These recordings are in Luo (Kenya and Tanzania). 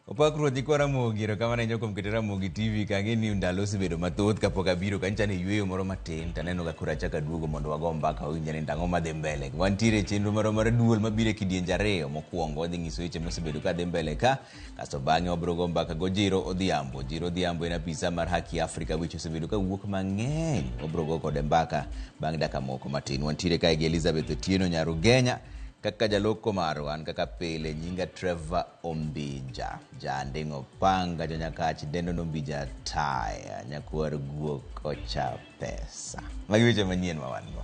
Opakruoth nyikwa Ramogi, kama nanyo kuom kete Ramogi TV kang'eni ndalo osebedo mathoth kapok abiro kancha ne yweyo moro matin taneno ka koro achako aduogo mondo wago mbaka owinja ni ndang'o madhi mbele. Wantiere chenro moro mar duol mabiro e kidienje ariyo. Mokwongo wadhi nyiso weche mosebedo ka dhi mbele ka, kasto bang'e wabiro go mbaka go Jiro Odhiambo. Jiro Odhiambo en apisa mar Haki Afrika, weche osebedo ka wuok mang'eny. Wabiro go kode mbaka bang' dakika moko matin. Wantiere kae gi Elizabeth Otieno Nyarugenya kaka jaloko marwan kaka pile nyinga Trevor Ombija jandingo panga janyakachi dendo nombija taya nyakuar guok ocha pesa. Magi weche manyien ma wan go.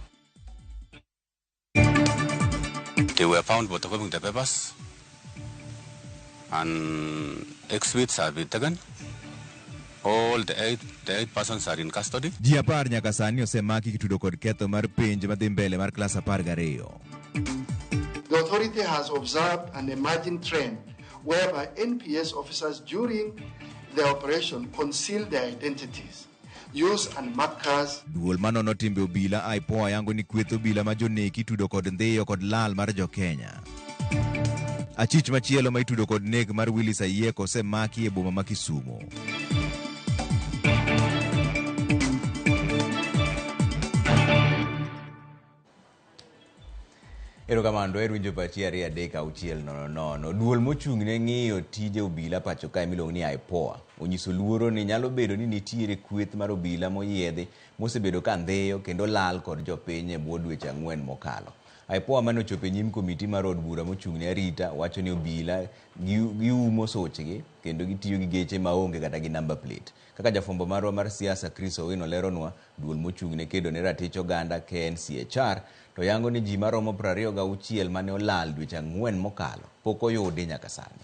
They were found photocopying the papers and exhibits have been taken. All the eight persons are in custody. Ji 10 nyaka sani osemaki kitudo kod ketho mar penj madhi mbele mar klas 12. The authority has observed an emerging trend whereby NPS officers during the operation conceal their identities, use and mark cars. Duol manono timbe obila IPOA yango ni kwetho obila ma joneki tudo kod ndhiyo kod lal mar Jo-Kenya. Achich machielo ma itudo kod nek mar Willis Ayieko osemaki e boma ma Kisumu. Erokamano winjo pachi 2-3-6-0-0. Duol mochung' ne ng'iyo tije obila pacho kae miluongo ni IPOA onyiso luoro ni nyalo bedo ni nitiere kweth mar obila moyiedhi mosebedo ka ndhiyo kendo lal kod jopiny e bwo dweche 4 mokalo. IPOA mane ochopo e nyim komiti mar od bura mochung' ne arita wacho ni obila giumo sochgi kendo gitiyo gi geche maonge kata gi number plate. Kaka jafombo marwa mar siasa Chris Owino leronwa, duol mochung' ne kedo ne ratich oganda KNCHR to yango ni ji maromo 26 mane olal dweche 4 mokalo pok oyudi nyaka sani.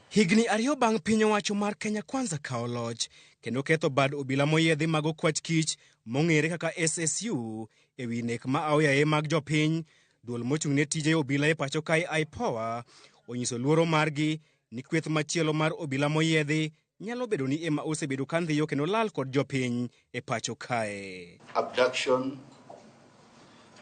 Higni 2 bang' piny owacho mar Kenya Kwanza kao loch kendo ketho bad obila moyiedhi mag okwach kich mong'ere kaka SSU ewi nek ma aoyaye mag jopiny, duol mochung' ne tije obila e pacho kae IPOA onyiso luoro margi ni kweth machielo mar obila moyiedhi nyalo bedo ni ema osebedo ka ndhiyo kendo lal kod jopiny e pacho kae. Abduction,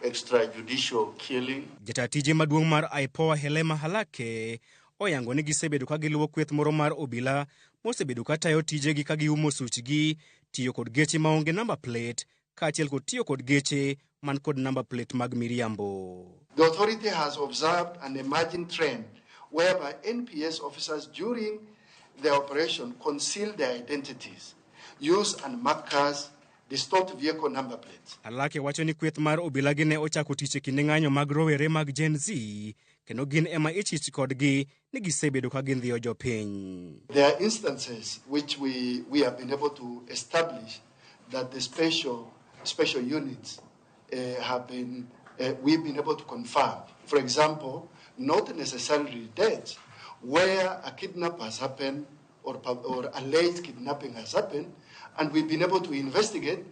extrajudicial killing. Jata tije maduong' mar IPOA Helema Halake oyango ni gisebedo ka giluwo kweth moro mar obila mosebedo ka tayo tijegi ka giumo suchgi, tiyo kod geche maonge number plate kaachiel kod tiyo kod geche man kod number plate mag miriambo. The authority has observed an emerging trend whereby NPS officers during the operation conceal their identities, use and mark cars, distort vehicle number plates. Halake wacho ni kweth mar obila gi ne ochako tich e kinde ng'anyo mag rowere mag Gen Z kendo gin ema ichich kodgi ni gisebedo ka gindhiyo jopiny. There are instances which we have been able to establish that the special units we've been able to confirm. For example, not necessarily deaths, where a kidnap has happened or alleged kidnapping has happened, and we've been able to investigate,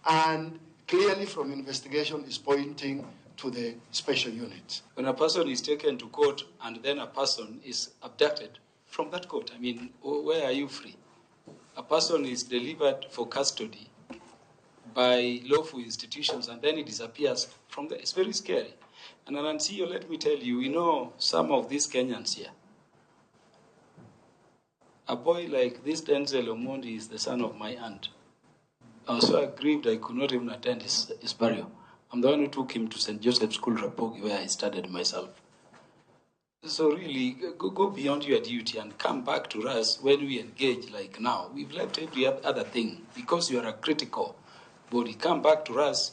and clearly from investigation is pointing to the special units. When a person is taken to court and then a person is abducted from that court, I mean, where are you free? A person is delivered for custody by lawful institutions and then it disappears from there. It's very scary. And Anancio, let me tell you, some of these Kenyans here, a boy like this Denzel Omondi is the son of my aunt. I was so aggrieved I could not even attend his burial. I'm the one who took him to St. Joseph's School, Ramogi, where I studied myself. So really, go beyond your duty and come back to us when we engage like now. We've left every other thing because you are a critical body. Come back to us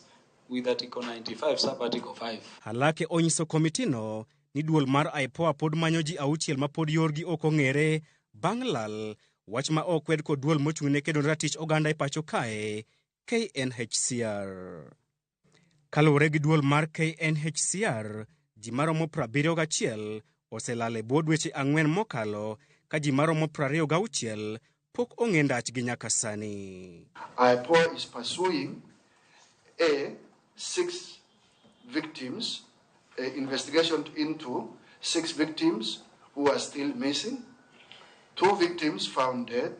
with Article 95, Sub-Article 5. Halake onyiso komitino ni duol mar IPOA pod manyo ji 6 ma pod yorgi ok ong'ere bang' lal wach ma okwed kod duol mochung' ne kedo ratich oganda e pacho kae KNHCR. Kaluwore gi duol mar KNHCR, ji maromo 71 oselal e bwo dweche 4 mokalo ka ji maromo 26 pok ong'e ndachgi nyaka sani. IPOA is pursuing 6 victims, investigation into 6 victims who are still missing, 2 victims found dead,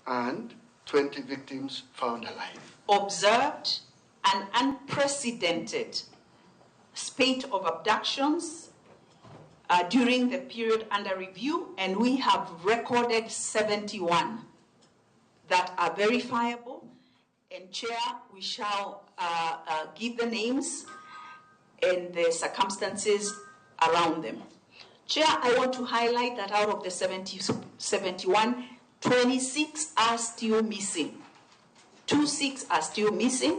and 20 victims found alive. Observed an unprecedented spate of abductions, during the period under review, and we have recorded 71 that are verifiable. And Chair, we shall give the names and the circumstances around them. Chair, I want to highlight that out of the 71, 26 are still missing. 26 are still missing.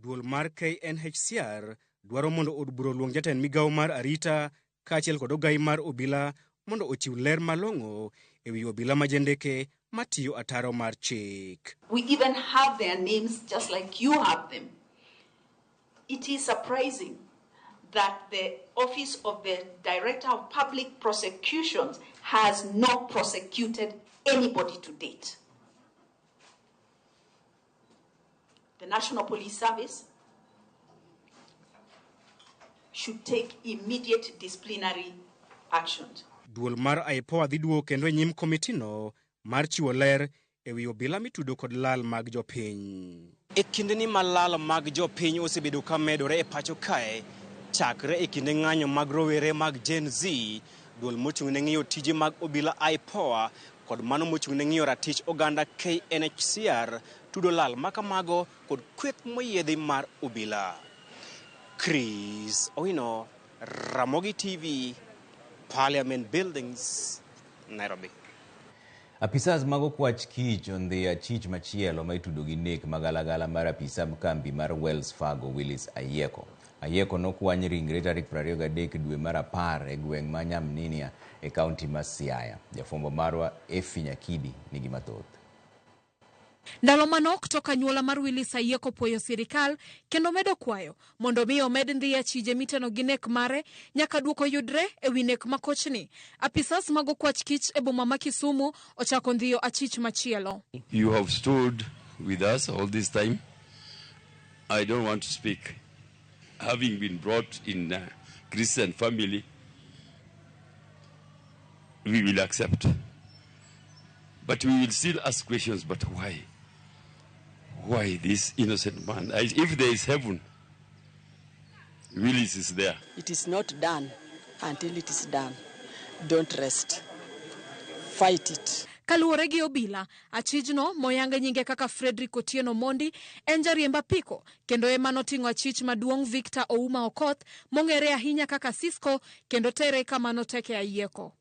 Duol mar KNHCR dwaro mondo od buro luong jatend migawo mar arita kaachiel kod ogai mar obila mondo ochiw ler malong'o ewi obila majendeke matiyo ataro mar chik. We even have their names just like you have them. It is surprising that the Office of the Director of Public Prosecutions has not prosecuted anybody to date. The National Police Service should take immediate disciplinary actions. Duol mar IPOA dhi duogo kendo nyim komitino mar chiwo ler ewi obila mitudo kod lal mag jopiny. E kindeni ma lal mag jopiny osebedo ka medore e pacho kae, chakre e kinde ng'anyo mag rowere mag Gen Z, duol mochung' ne ng'iyo tije mag obila IPOA kod mano mochung' ne ng'iyo ratich oganda KNHCR tudo lal makamago kod kweth moyiedhi mar obila. Chris Owino, Ramogi TV, Parliament Buildings, Nairobi. Apisas mag okwach kich ondhi achich machielo ma itudo gi nek magalagala mar apisa kambi mar Wells Fargo Willis Ayeko. Ayeko nokwany ringre tarik 23 dwe mar 10 e gweng' ma Nyamninia e kaunti ma Siaya. Jafwambo marwa Efi Nyakidi nigi mathoth. Ndalo manok toka nyuola mar Willis Ayeko puoyo sirikal kendo medo kwayo mondo mi omed ndhi achije miteno gi nek mare nyaka duoko yudre ewi nek makochni. Apisas mag okwach kich e boma ma Kisumu ochako ndhiyo achich machielo. You have stood with us all this time. I don't want to speak. Having been brought in a Christian family, we will accept. But we will still ask questions, but why? Why this innocent man? If there is heaven, Willis is there. It is not done until it is done. Don't rest. Fight it. Kaluwore gi obila, achijno moyanga nyinge kaka Frederick Otieno Mondi en jariemba piko kendo ema noting'o achich maduong' Victor Ouma Okoth mong'ere ahinya kaka Cisco kendo tere kama noteke Ayeko.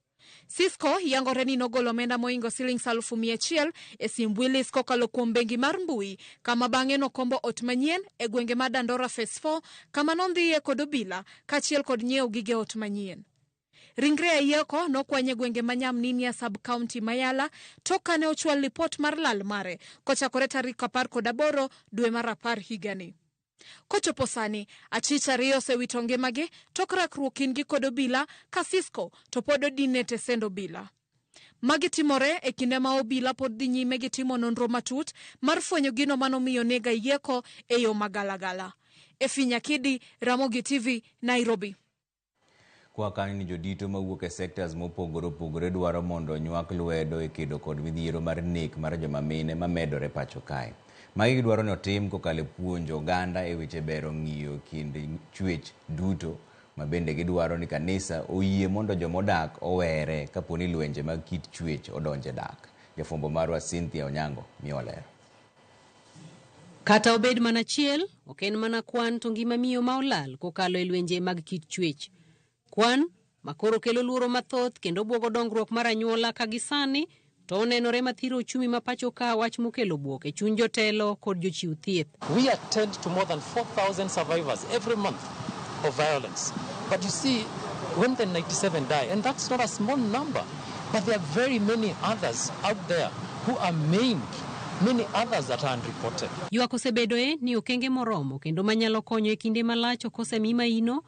Cisco yangore ni nogolo omenda moingo Sh100,000 e simb Willis kokalo kuom bengi mar mbui kama bang'e nokombo ot manyien e gwenge ma Dandora Phase 4 kama nondhiye kod obila kaachiel kod nyiewo gige ot manyien. Ringre Ayeko nokwanye gwenge ma Nyamninia sub-county Mayala toka ne ochwal lipot mar lal mare kochakore tarik 18 dwe mar 10 higani. Kochopo sani, achich ariyo osewito ngimagi tok rakruok kindgi kod obila ka Cisco to pod odine tesend obila. Magi timore e kinde ma obila pod dhi nyime gi timo nonro matut mar fwenyo gino manomiyo nega Ayeko e yo magalagala. Efi Nyakidi, Ramogi TV, Nairobi. Kwa kani ni jodito mawuok e sectors mopogore opogore dwaro mondo nywak lwedo e kedo kod midhiero mar nek mar joma mine mamedore pacho kae. Magi dwaro ni otim kokalo puonjo oganda e weche bero ng'iyo kind chwech duto, ma bende gidwaro ni kanisa oyie mondo jomodak owere kaponi lwenje mag kit chwech odonje dak. Jafwambo marwa Cynthia Onyango miyo ler. Kata obed mana chiel, ok en mana kwan to ngima miyo ma olal kokalo e lwenje mag kit chwech. Kwan makoro kelo luoro mathoth kendo buogo dongruok mar anyuola ka gisani to onenore mathiro uchumi ma pacho ka wach mokelo buok e chuny jotelo kod jochiw thieth. We attend to more than 4,000 survivors every month of violence. But you see, when the 97 die, and that's not a small number, but there are very many others out there who are maimed, many others that are unreported. Ywak osebedoe ni okenge moromo kendo manyalo konyo e kinde malach okosemi maino.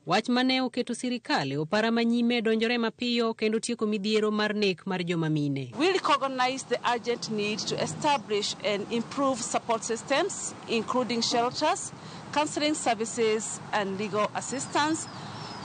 Wach mane oketo sirikal opara manyime donjore mapiyo kendo tieko midhiero mar nek mar joma mine. We recognize the urgent need to establish and improve support systems, including shelters, counseling services, and legal assistance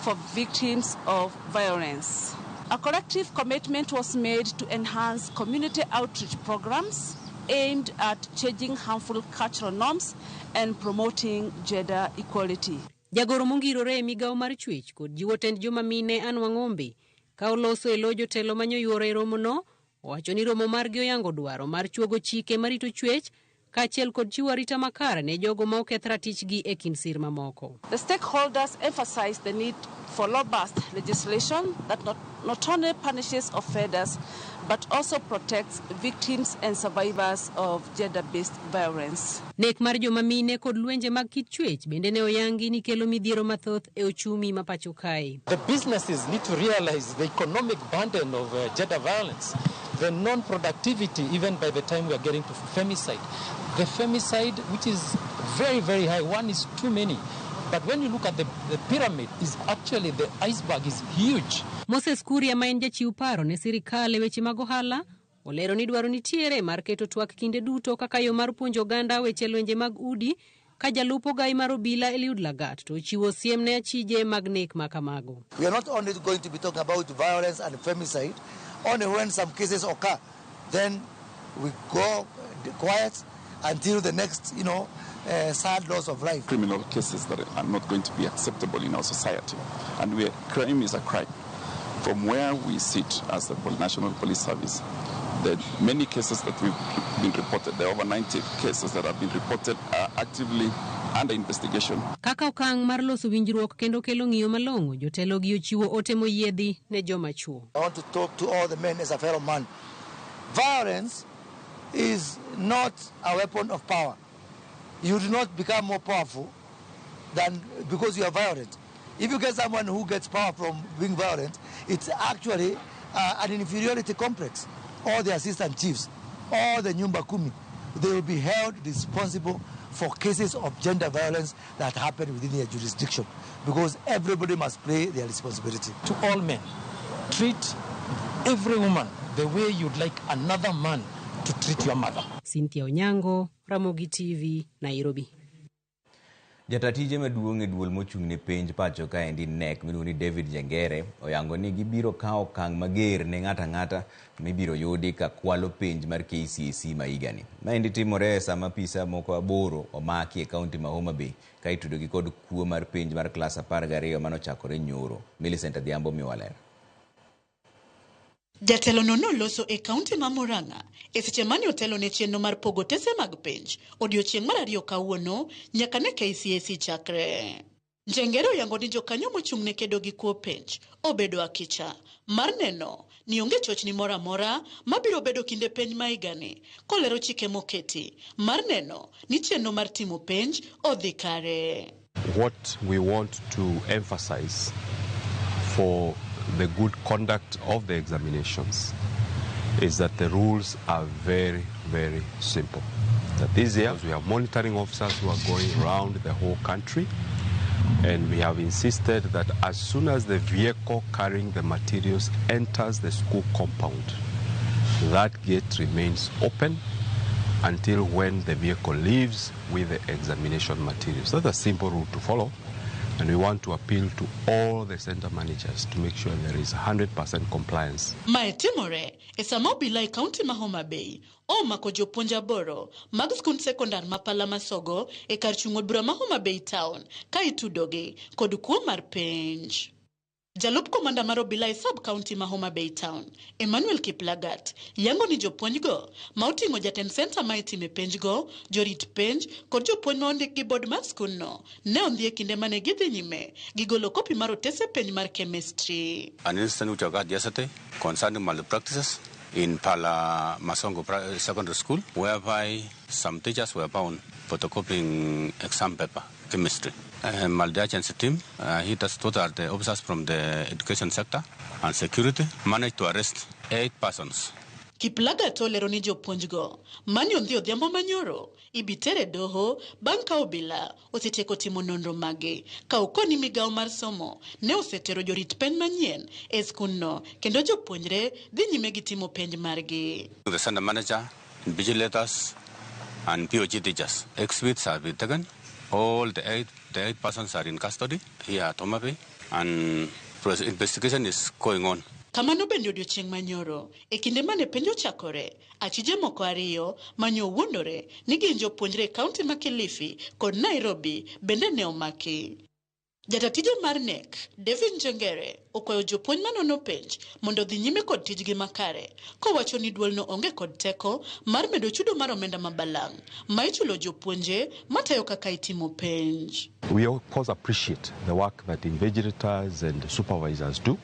for victims of violence. A collective commitment was made to enhance community outreach programs aimed at changing harmful cultural norms and promoting gender equality. Jagoro mongirore e migawo mar chwech kod jiwo tend joma mine Anwa Ng'ombe ka oloso e lo jotelo manyoyuoro e romono, owacho ni romo margi oyango dwaro mar chuogo chike marito chwech kaachiel kod chiwo arita makare ne jogo ma oketh ratichgi e kind sir mamoko. The stakeholders emphasize the need for robust legislation that not only punishes offenders but also protects victims and survivors of gender-based violence. Nek mar joma mine kod lwenje mag kit chwech bende ne oyangi ni kelo midhiero mathoth e ochumi ma pacho kae. The businesses need to realize the economic burden of gender violence, the non-productivity even by the time we are getting to femicide. The femicide, which is very, very high, one is too many. But when you look at the pyramid, is actually the iceberg is huge. Moses Kuria ma en jachiw paro ne sirikal e weche mag ohala olero ni dwaro nitiere mar keto twak kinde duto kaka yo mar puonjo oganda weche lwenje mag udi ka jalupo gai mar obila Eliud Lagat to chiwo siem ne achije mag nek makamago. We are not only going to be talking about violence and femicide, only when some cases occur, then we go quiet until the next, sad loss of life. Criminal cases that are not going to be acceptable in our society. And crime is a crime. From where we sit as the National Police Service, the many cases that we've been reported, there are over 90 cases that have been reported are actively under investigation. Kaka okang' mar loso winjruok kendo kelo ng'iyo malong'o, jotelo gi ochiwo ote moyiedhi ne joma chuo. I want to talk to all the men as a fellow man. Violence is not a weapon of power. You do not become more powerful than because you are violent. If you get someone who gets power from being violent, it's actually an inferiority complex. All the assistant chiefs, all the Nyumba Kumi, they will be held responsible for cases of gender violence that happen within their jurisdiction because everybody must play their responsibility. To all men, treat every woman the way you'd like another man to treat your mother. Cynthia Onyango, Ramogi TV, Nairobi. Jatatije maduong' e duol mochung' ne penj pacho ka endi nek miluongo ni David Jengere oyango ni gibiro kawo okang' mager ne ng'ata ng'ata mibiro yudi ka kwalo penj mar KCSE ma higani. Ma endi timore sama pisa moko 8 omaki e kaunti ma Homa Bay ka itudogi kod kuo mar penj mar klas 12 manochakore nyoro. Millicent Adhiambo miwalera. Jatelo no noloso e kaunti ma Murang'a e seche mane otelo ne chenro mar pogo tese mag penj odiochieng' mar 2 kawuono nyaka ne KCSE chakre. Jengere oyango ni jokanyo mochung' ne kedo gi kuo penj obedo akicha mar neno ni onge chochni moro amora mabiro bedo kinde penj ma higani kolero chike moketi mar neno ni chenro mar timo penj odhi kare. What we want to emphasize for the good conduct of the examinations is that the rules are very, very simple. That this year we have monitoring officers who are going around the whole country, and we have insisted that as soon as the vehicle carrying the materials enters the school compound, that gate remains open until when the vehicle leaves with the examination materials. That's a simple rule to follow. And we want to appeal to all the center managers to make sure there is 100% compliance. Maetimore e sama obila e kaunti ma Homa Bay omako jopuonj 8 mag skund sekondar ma Pala Masogo e kar chung' od bura ma Homa Bay town ka itudogi kod kuo mar penj. Jalup komanda mar obila e sub county ma Homa Bay town Emmanuel Kiplagat yango ni jopuonj go ma oting'o jatend center ma itime penj go, jorit penj kod jopuonj ma ondik gi board mar skund no ne ondhi e kinde mane gidhi nyime gigolo kopi mar otese penj mar chemistry. An incident which occurred yesterday concerning malpractices in Pala Masongo Secondary School, whereby some teachers were found photocopying exam paper, chemistry. Multi-agency team, hit us total the officers from the education sector and security, managed to arrest 8 persons. Kiplagat olero ni jopuonj go mani ondhi odhiambo manyoro ibitere doho bang' ka obila osetieko timo nonro mage ka okoni migawo mar somo ne osetero jorit penj manyien e skund no kendo jopuonjre dhi nyime gi timo penj margi. The center manager, vigilators and POG teachers, exhibits have been taken. All the eight persons are in custody here at Homa Bay, and investigation is going on. Kamano bende odiochieng' manyoro e kinde mane penj ochakore achije moko 2 manyo wuondore ni gin jopuonjre kaunti ma Kilifi kod Nairobi bende ne omaki. Jatatijo mar NEC, David Njengere, okwayo jopuonj manono penj mondo dhi nyime kod tijgi makare, kowacho ni duolno onge kod teko mar medo chudo mar omenda mabalang' ma ichulo jopuonje matayo kaka itimo penj. We of course appreciate the work that invigilators and supervisors do,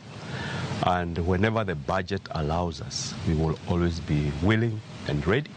and whenever the budget allows us, we will always be willing and ready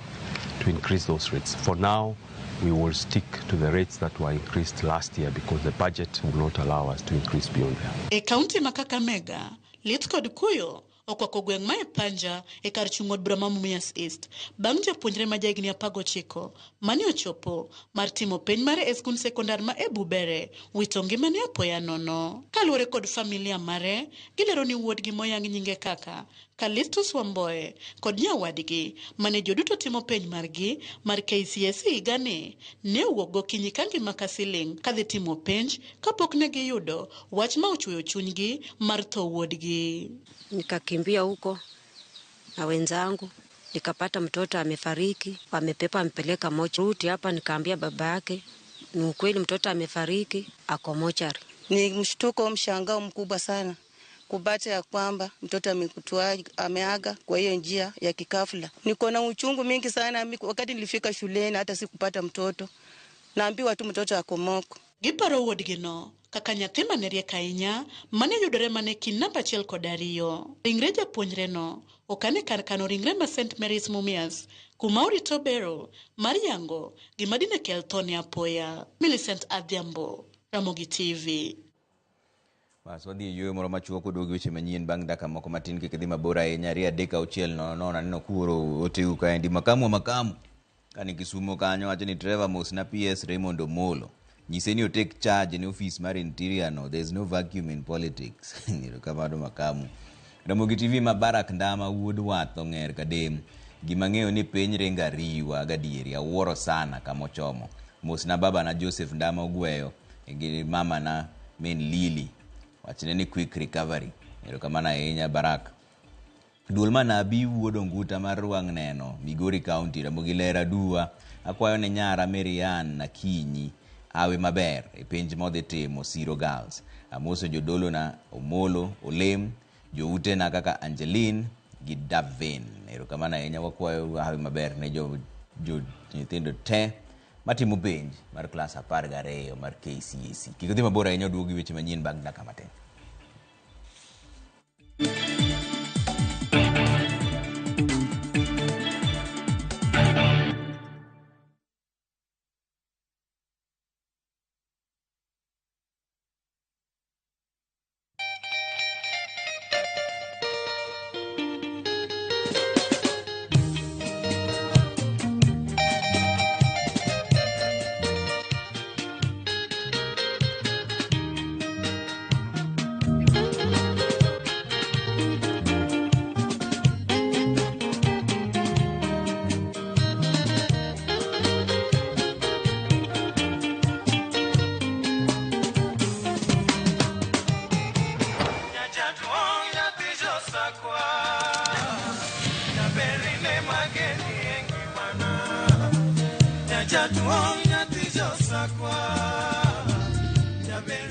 to increase those rates. For now, we will stick to the rates that were increased last year because the budget will not allow us to increase beyond there. E kaunti ma Kakamega, lit kod kuyo okwako gweng' ma e Panja e kar chung' od bura ma Mumias East bang' japuonjre ma jahigni 19 mane ochopo mar timo penj mare e skund sekondar ma e Bubere wito ngimane apoya nono. Kaluwore kod familia mare, gilero ni wuodgi moyang nyinge kaka Kalistus Wamboe kod nyawadgi mane joduto timo penj margi mar KCSE higani ne owuok gokinyi ka ngima ka siling kadhi timo penj kapok ne giyudo wach ma ochuoyo chunygi mar tho wuodgi. Nikakimbia huko na wenzangu, nikapata mtoto amefariki, wamepepa ampeleka mochari hapa. Nikaambia baba yake, ni ukweli mtoto amefariki, ako mochari. Ni mshtuko, mshangao mkubwa sana kubata ya kwamba mtoto ameaga kwa hiyo njia ya kikafla. Niko na uchungu mingi sana. Wakati nilifika shuleni hata sikupata mtoto, naambiwa tu mtoto ako moko. Giparo wuodgino kaka nyathi manerie kainya mane yudore mane kinamba achiel kod ariyo. Ringre japuonjreno okane kar kano ringre ma St. Mary's Mumias kuma orito bero mar yango gima dine kel thone apoya. Millicent Adhiambo, Ramogi TV. Wadhi yweyo moro machuok koduogi weche manyien bang' dakika moko matin kik dhi mabor ahinya. 3:06 naneno kuoro oteu kaendi makamu kani Kisumo kanyo wacho ni Trevor Mos na PS Raymond Omolo nyise ni take charge in office mar interior. No, there is no vacuum in politics. Kamano makamu. Ramogi TV Mabarak Ndama wuod wath ong'er kadem gima ng'eyo ni piny renga riwa gadieri awuoro sana kamochomo. Mos na baba na Joseph Ndama ogweyo gi mama na men Lily wachne ni quick recovery. Kamano ahinya Barak. Duol manabi wuod Onguta mar Ruang' Neno Migori County Ramogi lera dua akwayo ne nyara Marian na Kinyi awe maber e penj modhi timo Siro Girls. Amoso jodolo na Omolo Olem joute na kaka Angeline gi Davin. Kamano ahinya wakwayo awe maber ne jo nyithindo te matimo penj mar klas 12 mar KCSE. Kik dhi mabor ahinya duogi weche manyien bang' dakika matin.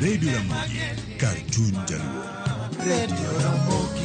Radio Ramogi, Cartoon Jaluo. Radio Ramogi.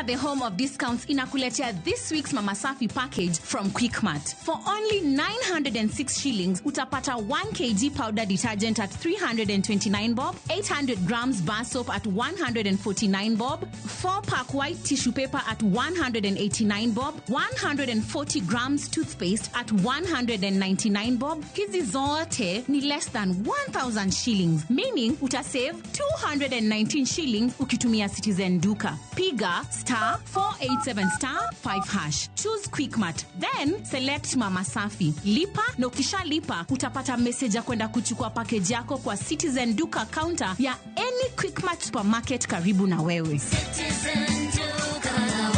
The home of discounts inakuletea this week's Mama Safi package from Quickmart. For only 906 shillings, utapata 1 kg powder detergent at 329 bob, 800 grams bar soap at 149 bob, 4-pack white tissue paper at 189 bob, 140 grams toothpaste at 199 bob. Hizi zote ni less than 1,000 shillings, meaning utasave 219 shillings ukitumia Citizen Duka. Piga *487*5#. Choose Quickmart, then select Mama Safi. Lipa na ukishalipa utapata message ya kwenda kuchukua package yako kwa Citizen Duka counter ya any Quickmart supermarket karibu na wewe. Citizen Duka,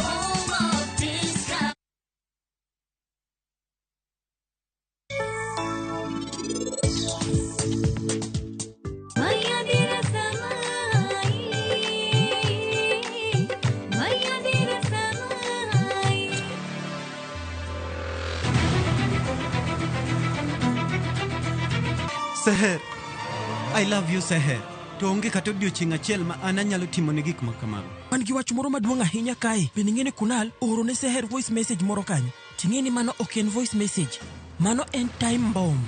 home of discount. Seher, I love you, Seher. To onge kata odiochieng' achiel ma an anyalo timo ne gik ma kamago. An gi wach moro maduong' ahinya kae. Bende ing'e ni Kunal ooro ne Seher voice message moro kanyo. Ting'e ni mano ok en voice message. Mano en time bomb.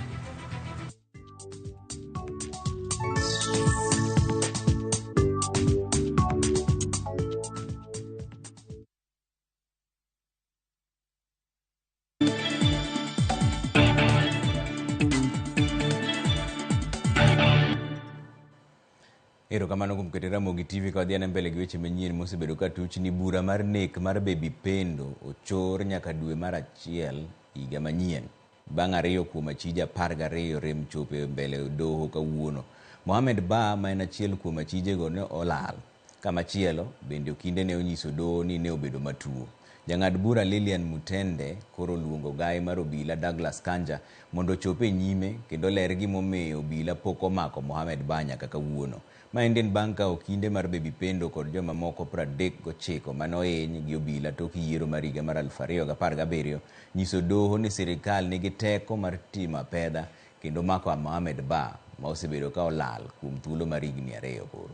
Erokamano kuom keto Ramogi TV ka wadhi mbele gi weche manyien mosebedo ka tuch ni bura mar nek mar Baby Pendo ochor nyaka dwe mar 1 higa manyien. Bang' 2 kuom achije 12 rem chope mbele doho kawuono. Mohamed Ba ma en achiel kuom achijego ne olal. Kamachielo bende okinde ne onyiso doho ni ne obedo matuo. Jang'ad bura Lilian Mutende koro luongo gai mar obila Douglas Kanja mondo chope nyime kendo ler gimomiyo obila pok omako Mohamed Ba nyaka kawuono. Manyien bang' ka okinde mar Baby Pendo kod joma moko 39 manohiny gi obila tok yiero mar higa mar 2017 nyiso doho ni sirikal nigi teko mar timo pedha kendo mako Mohamed Ba ma osebedo ka olal kuom thuolo mar higni 2 koro.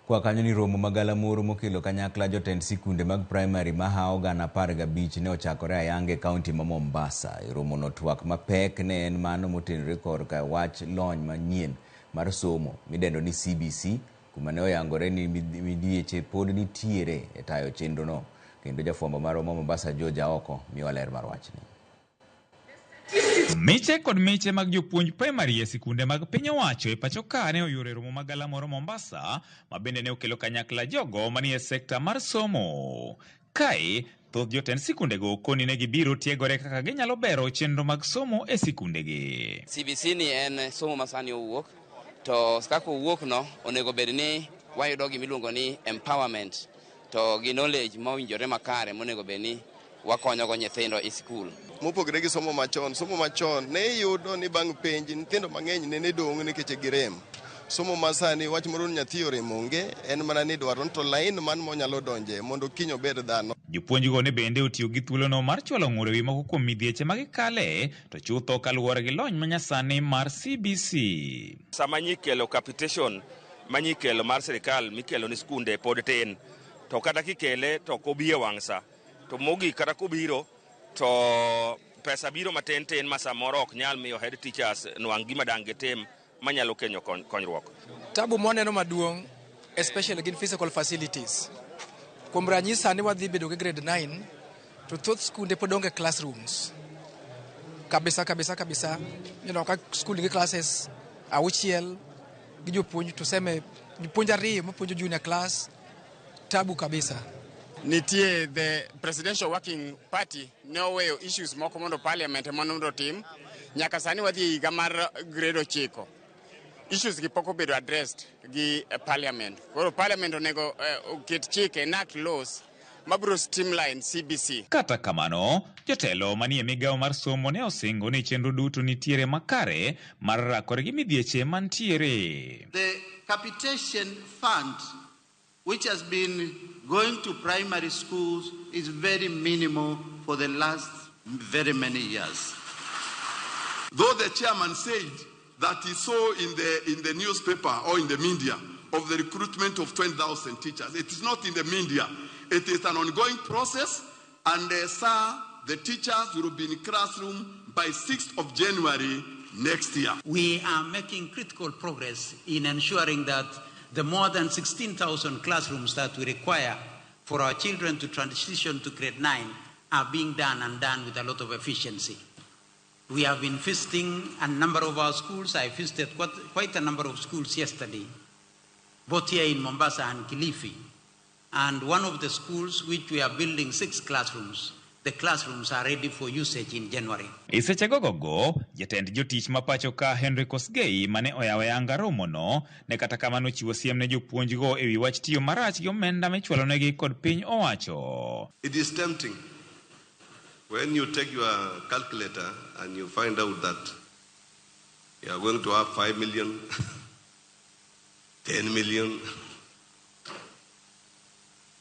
Kwa kanyo ni romo magala moro mokelo kanyakla jotend sikunde mag primary mahao gana 15 ne ochakore ayange kaunti ma Mombasa. Romo no twak mapek ne en mano motenore korka wach lony manyien mar somo midendo ni CBC, kuma ne oyangore ni midieche pod nitiere e tayo chenro no. Kendo jafwambo mar Mombasa Joja oko miyo ler mar wachni. Miche kod miche mag jopuonj primary e sikunde mag piny owacho e pacho ka ne oyore romo magala moro Mombasa ma bende ne okelo kanyakla jogo manie sekta mar somo. Kae thoth jotend sikundego koni ne gibiro tiegore kaka ginyalo bero chenro mag somo e sikundegi. CBC ni en somo masani owuok, to kaka owuok no onego bed ni wayudo gimiluongo ni empowerment to gi knowledge mawinjore makare monego bed ni wakonyo go nyithindo e skul. Mopogre gi somo machon ne yudo ni bang' penj nyithindo mang'eny ne dong' nikech girem. Somo masani wach moro nyathi oremo onge, en mana ni dwaro to line man monyalo donje mondo kiny obed dhano. Jopuonjgo ne bende otiyo gi thuolono mar chwalo ng'ur ewi moko kuom midhieche magikale to chutho kaluwore gi lony manyasani mar CBC. Sama nyikelo capitation manyikelo mar sirikal mikelo ni skunde pod tin, to kata kikele to kobiye wang'sa, to mogi kata kobiro to pesa biro matin ma samoro ok nyal miyo head teachers nwang' gima dang' gitim manyalo kenyo konyruok. Tabu moneno maduong' especially in physical facilities. Kuom ranyisi sani wadhi bedo gi grade 9 to thoth skunde pod onge classrooms. Kabisa. Ka school nigi classes 6 gi jopuonj tuseme jopuonj 2 mapuonjo junior class, tabu kabisa. Nitie the presidential working party ne oweyo issues moko mondo parliament mondo tim nyaka sani wadhi higa mar grade 9. Issues gi pok obedo addressed gi parliament. Koro parliament onego oket chike enact laws mabiro streamline CBC. Kata kamano, jotelo manie migawo mar somo ne osingo ni chenro duto nitiere makare mar rakore gi midhieche mantiere. The capitation fund which has been going to primary schools is very minimal for the last very many years. Though the chairman said that he saw in the newspaper or in the media of the recruitment of 20,000 teachers, it is not in the media. It is an ongoing process, and sir, the teachers will be in classroom by 6th of January next year. We are making critical progress in ensuring that the more than 16,000 classrooms that we require for our children to transition to grade 9 are being done with a lot of efficiency. We have been visiting a number of our schools. I visited quite a number of schools yesterday, both here in Mombasa and Kilifi. And one of the schools which we are building 6 classrooms, the classrooms are ready for usage in January. Iseche gogo, jatend jotich mapacho ka Henry Kosgei mane oyawe anga romono, ne kata kamano chiwo siem ne jopuonjgo ewi wach tiyo marach gi omenda michwalo negi kod piny owacho. It is tempting when you take your calculator and you find out that you are going to have 5 million 10 million,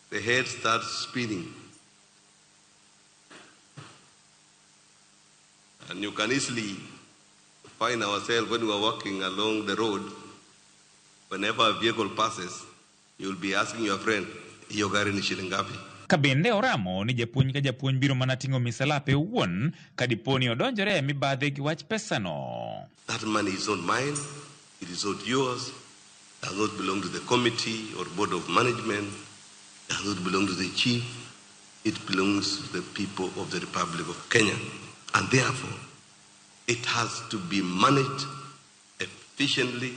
the head starts spinning. And you can easily find ourselves when we are walking along the road, whenever a vehicle passes, you'll be asking your friend, "Iyo gari ni shilingi ngapi?" Kabende oramo ni japuonj ka japuonj biro mana ting'o misalape owuon kadiponi odonjore mibadhe gi wach pesano. That money is not mine, it is not yours, it does not belong to the committee or board of management, it does not belong to the chief, it belongs to the people of the Republic of Kenya. And therefore, it has to be managed efficiently,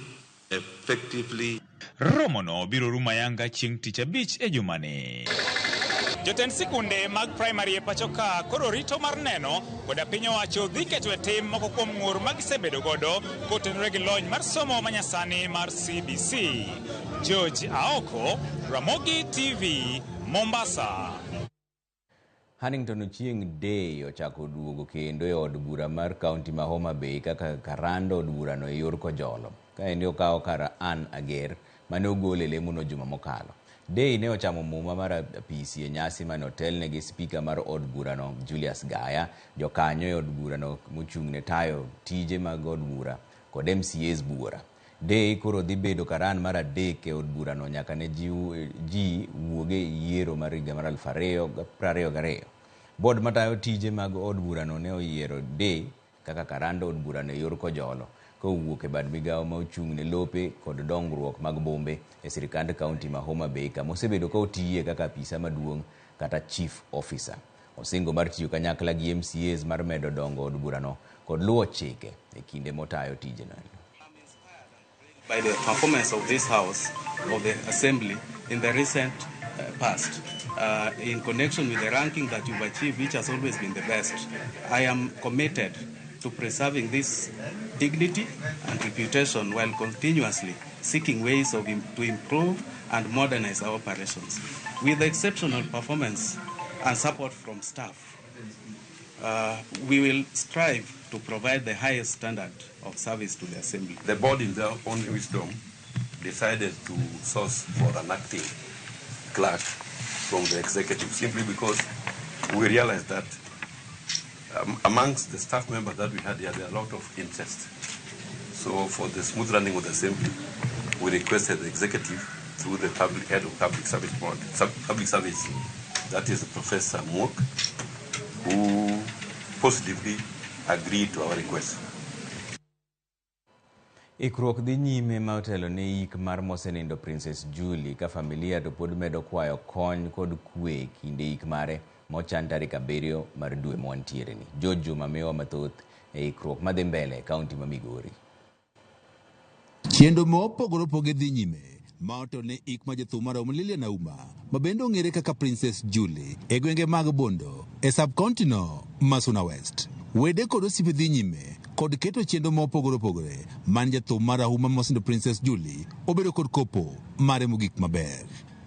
effectively. Romono biro rumayanga chieng' tich abich e jumani. Jotend sikunde mag primary e pachoka koro rito mar neno koda piny owacho dhi keto e tim moko kuom ng'ur magisebedo godo kotenore gi lony mar somo manyasani mar CBC. George Aoko, Ramogi TV, Mombasa. Huntington Ochieng Day ochako duogo kendo e od bura mar kaunti ma Homa Bay kaka karando od burano e yor kojolo. Kaendi okawo kara Ann Ager mane ogol e lemono juma mokalo. Day ne ochamo muma mar apisi e nyasi mane otelne gi spika mar od burano Julius Gaya, jokanyo e od burano mochung'ne tayo tije mag od bura kod MCAs bura. Day koro dhi bedo karan mar adek e od burano nyaka ne ji wuoge yiero mar higa mar 2022. Board matayo tije mag od burano ne oyiero Day kaka karando od burano e yor kojolo kowuok e bad migawo ma ochung'ne lope kod dongruok mag bombe e sirikand kaunti ma Homa Bay kama osebedo ka otiye kaka apisa maduong' kata chief officer. Osingo mar tiyo kanyakla gi MCAs mar medo dongo od burano kod luwo chike e kinde motayo tijeno. By the performance of this house, of the assembly, in the recent past, in connection with the ranking that you've achieved, which has always been the best, I am committed to preserving this dignity and reputation while continuously seeking ways to improve and modernize our operations. With exceptional performance and support from staff, we will strive to provide the highest standard of service to the Assembly. The board in their own wisdom decided to source for an acting clerk from the executive simply because we realized that amongst the staff members that we had here, there are a lot of interest. So for the smooth running of the Assembly, we requested the executive through the head of public service board, public service, that is Professor Mwok, who positively agreed to our request. Ikruok dhi nyime ma otelo ne ik mar mosenindo Princess Julie ka familia to pod medo kwayo kony kod kwe kinde ik mare mochan tarik 7 mar dwe mwantiere ni. George Juma miwa mathoth e ikruok madhi mbele kaunti ma Migori. Chenro mopogore opogore dhi nyime ma otone ik ma jathum mar Omlilia Nauma ma bende ong'ere kaka Princess Julie e gwenge mag Bondo e subcounty-no Masuna West. Wede kod osiepe dhi nyime kod keto chenro mopogore opogore man jathum mar Auma mosindo Princess Julie obedo kod kopo mare mogik maber.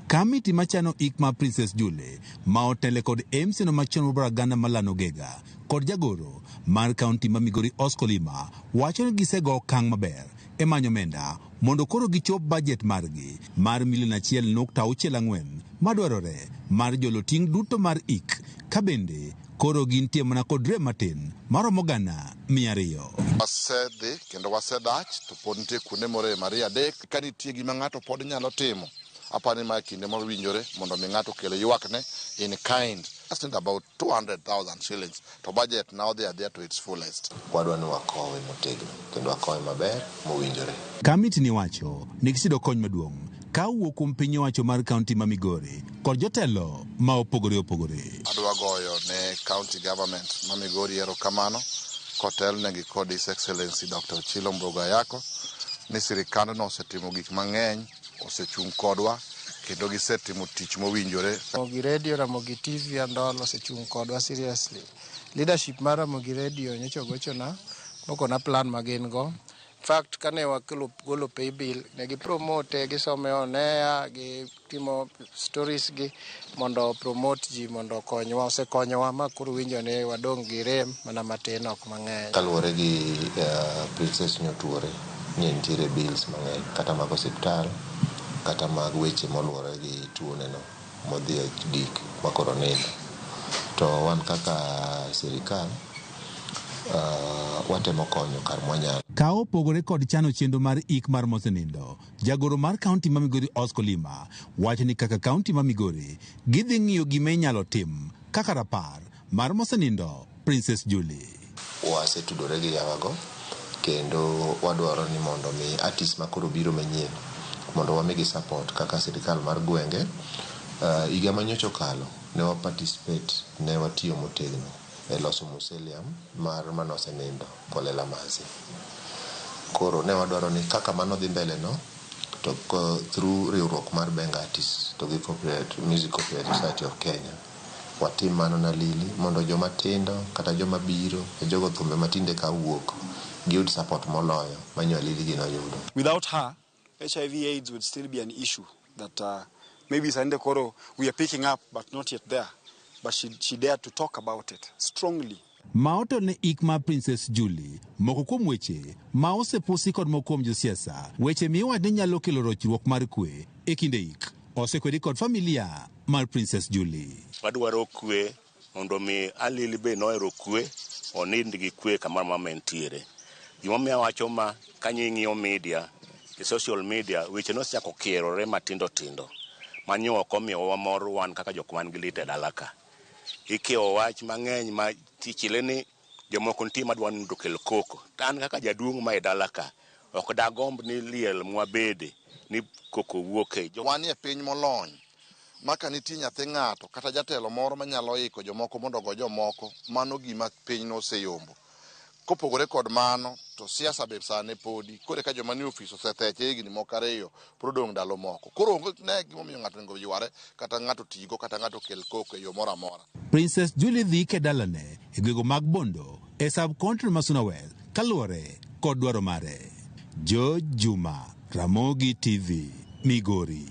Kamiti machano ik ma Princess Julie ma otele kod MC no machon Baragana Malano Gega kod jagoro mar kaunti ma Migori Oskolima wacho ni gisego okang' maber e manyo omenda mondo koro gichop budget margi mar $1.64 madwarore mar jolo ting' duto mar ik kabende koro gintie mana kod rem matin maromo gana 200. Wasedhi kendo wasedach to pod nitie kuonde moro Maria adek ka nitie gima ng'ato pod nyalo timo apani ma kinde mowinjore mondo mi ng'ato kele ywakne in kind. I think about 200,000 shillings to budget now they are there to its fullest. Wadwa ni wakowe motegno kendo wakowe maber mowinjore. Kamiti ni wacho ni gisido kony maduong' ka wuok kuom piny owacho mar kaunti ma Migori kod jotelo ma opogore opogore. Adwa goyo ne county government ma Migori erokamano kotelnegi kod His Excellency Dr. Chilo Mbogayako ni sirikandno osetimo gik mang'eny, osechung' kodwa kendo gisetimo tich mowinjore. Ramogi Radio, Ramogi TV andolo osechung' kodwa seriously. Leadership mar Ramogi Radio nyocha gochona mokona plan magin go. In fact, kane wakolo pay bill, negi promote gisome onea, gitimo stories gi mondo promote ji mondo konywa, osekonyowa ma koro winjo ne wadong' gi rem mana matin ok mang'eny. Kaluwore gi Princess Nyotuore, ni nitiere bills mang'eny kata mag osiptal kata mag weche moluwore gi tuo neno modhi dik makoro nindo. To wan kaka sirikal watemo konyo kar mwanyalo. Ka opogore kod chano chenro mar ik mar mosenindo, jagoro mar kaunti ma Migori Oscar Lima wacho ni kaka kaunti ma Migori gidhi ng'iyo gima inyalo tim kaka rapar mar mosenindo Princess Julie. Wasetudore gi yawago kendo wadwaro ni mondo mi artist makoro biro manyien mondo wamigi support kaka sirikal mar gwenge. Higa manyocha kalo ne wa participate, ne watiyo motegno e loso museum mar manosenindo Kolela Masi. Koro ne wadwaro ni kaka mano dhi mbele no to through riwruok mar Benga Artists to gi Music Copyright Society of Kenya watim mano na lili mondo joma tindo kata joma biro e jogo thumbe matinde ka wuok giyud support moloyo manyo lili gi no yudo. Without her, HIV/AIDS would still be an issue that maybe Sande Koro we are picking up but not yet there. But she dared to talk about it strongly. Maoto ne ik ma Princess Julie, moko kuom weche ma osepusi kod moko kuom josiasa, weche miwa ne nyalo kelo rochruok mar kwe e kinde ik. Osekwedi kod familia mar Princess Julie. Wadwaro kwe mondo mi alili be noero kwe, onind gi kwe kamar mamentiere. Gimomiyo wacho ma kanying'iyo media, social media, weche nosechako kierore matindo tindo. Manyo okomiyo wamor wan kaka jok man gi lit e dalaka. Ikeo wach mang'eny ma tichile ni jomoko nitie madwa ni kel koko. Tan kaka jaduong' ma e dalaka ok dagomb ni liel mwabede ni koko wuoke. Wan e piny molony maka nitie nyathi ng'ato kata jatelo moro manyalo iko jomoko mondo go jomoko, mano gima piny no oseyombo. Kopogore kod mano to siasa be sane podi kore ka joma ni ofis osetheche higni moko ariyo prodong ndalo moko. Koro ne gimomiyo ng'ato ngo yware kata ng'ato tigo kata ng'ato kel koko e yo moro amora. Princess Julie dhi ke dalane e gwego mag Bondo e sub-county Masuna West kaluwore kod dwaro mare. Jo Juma, Ramogi TV, Migori.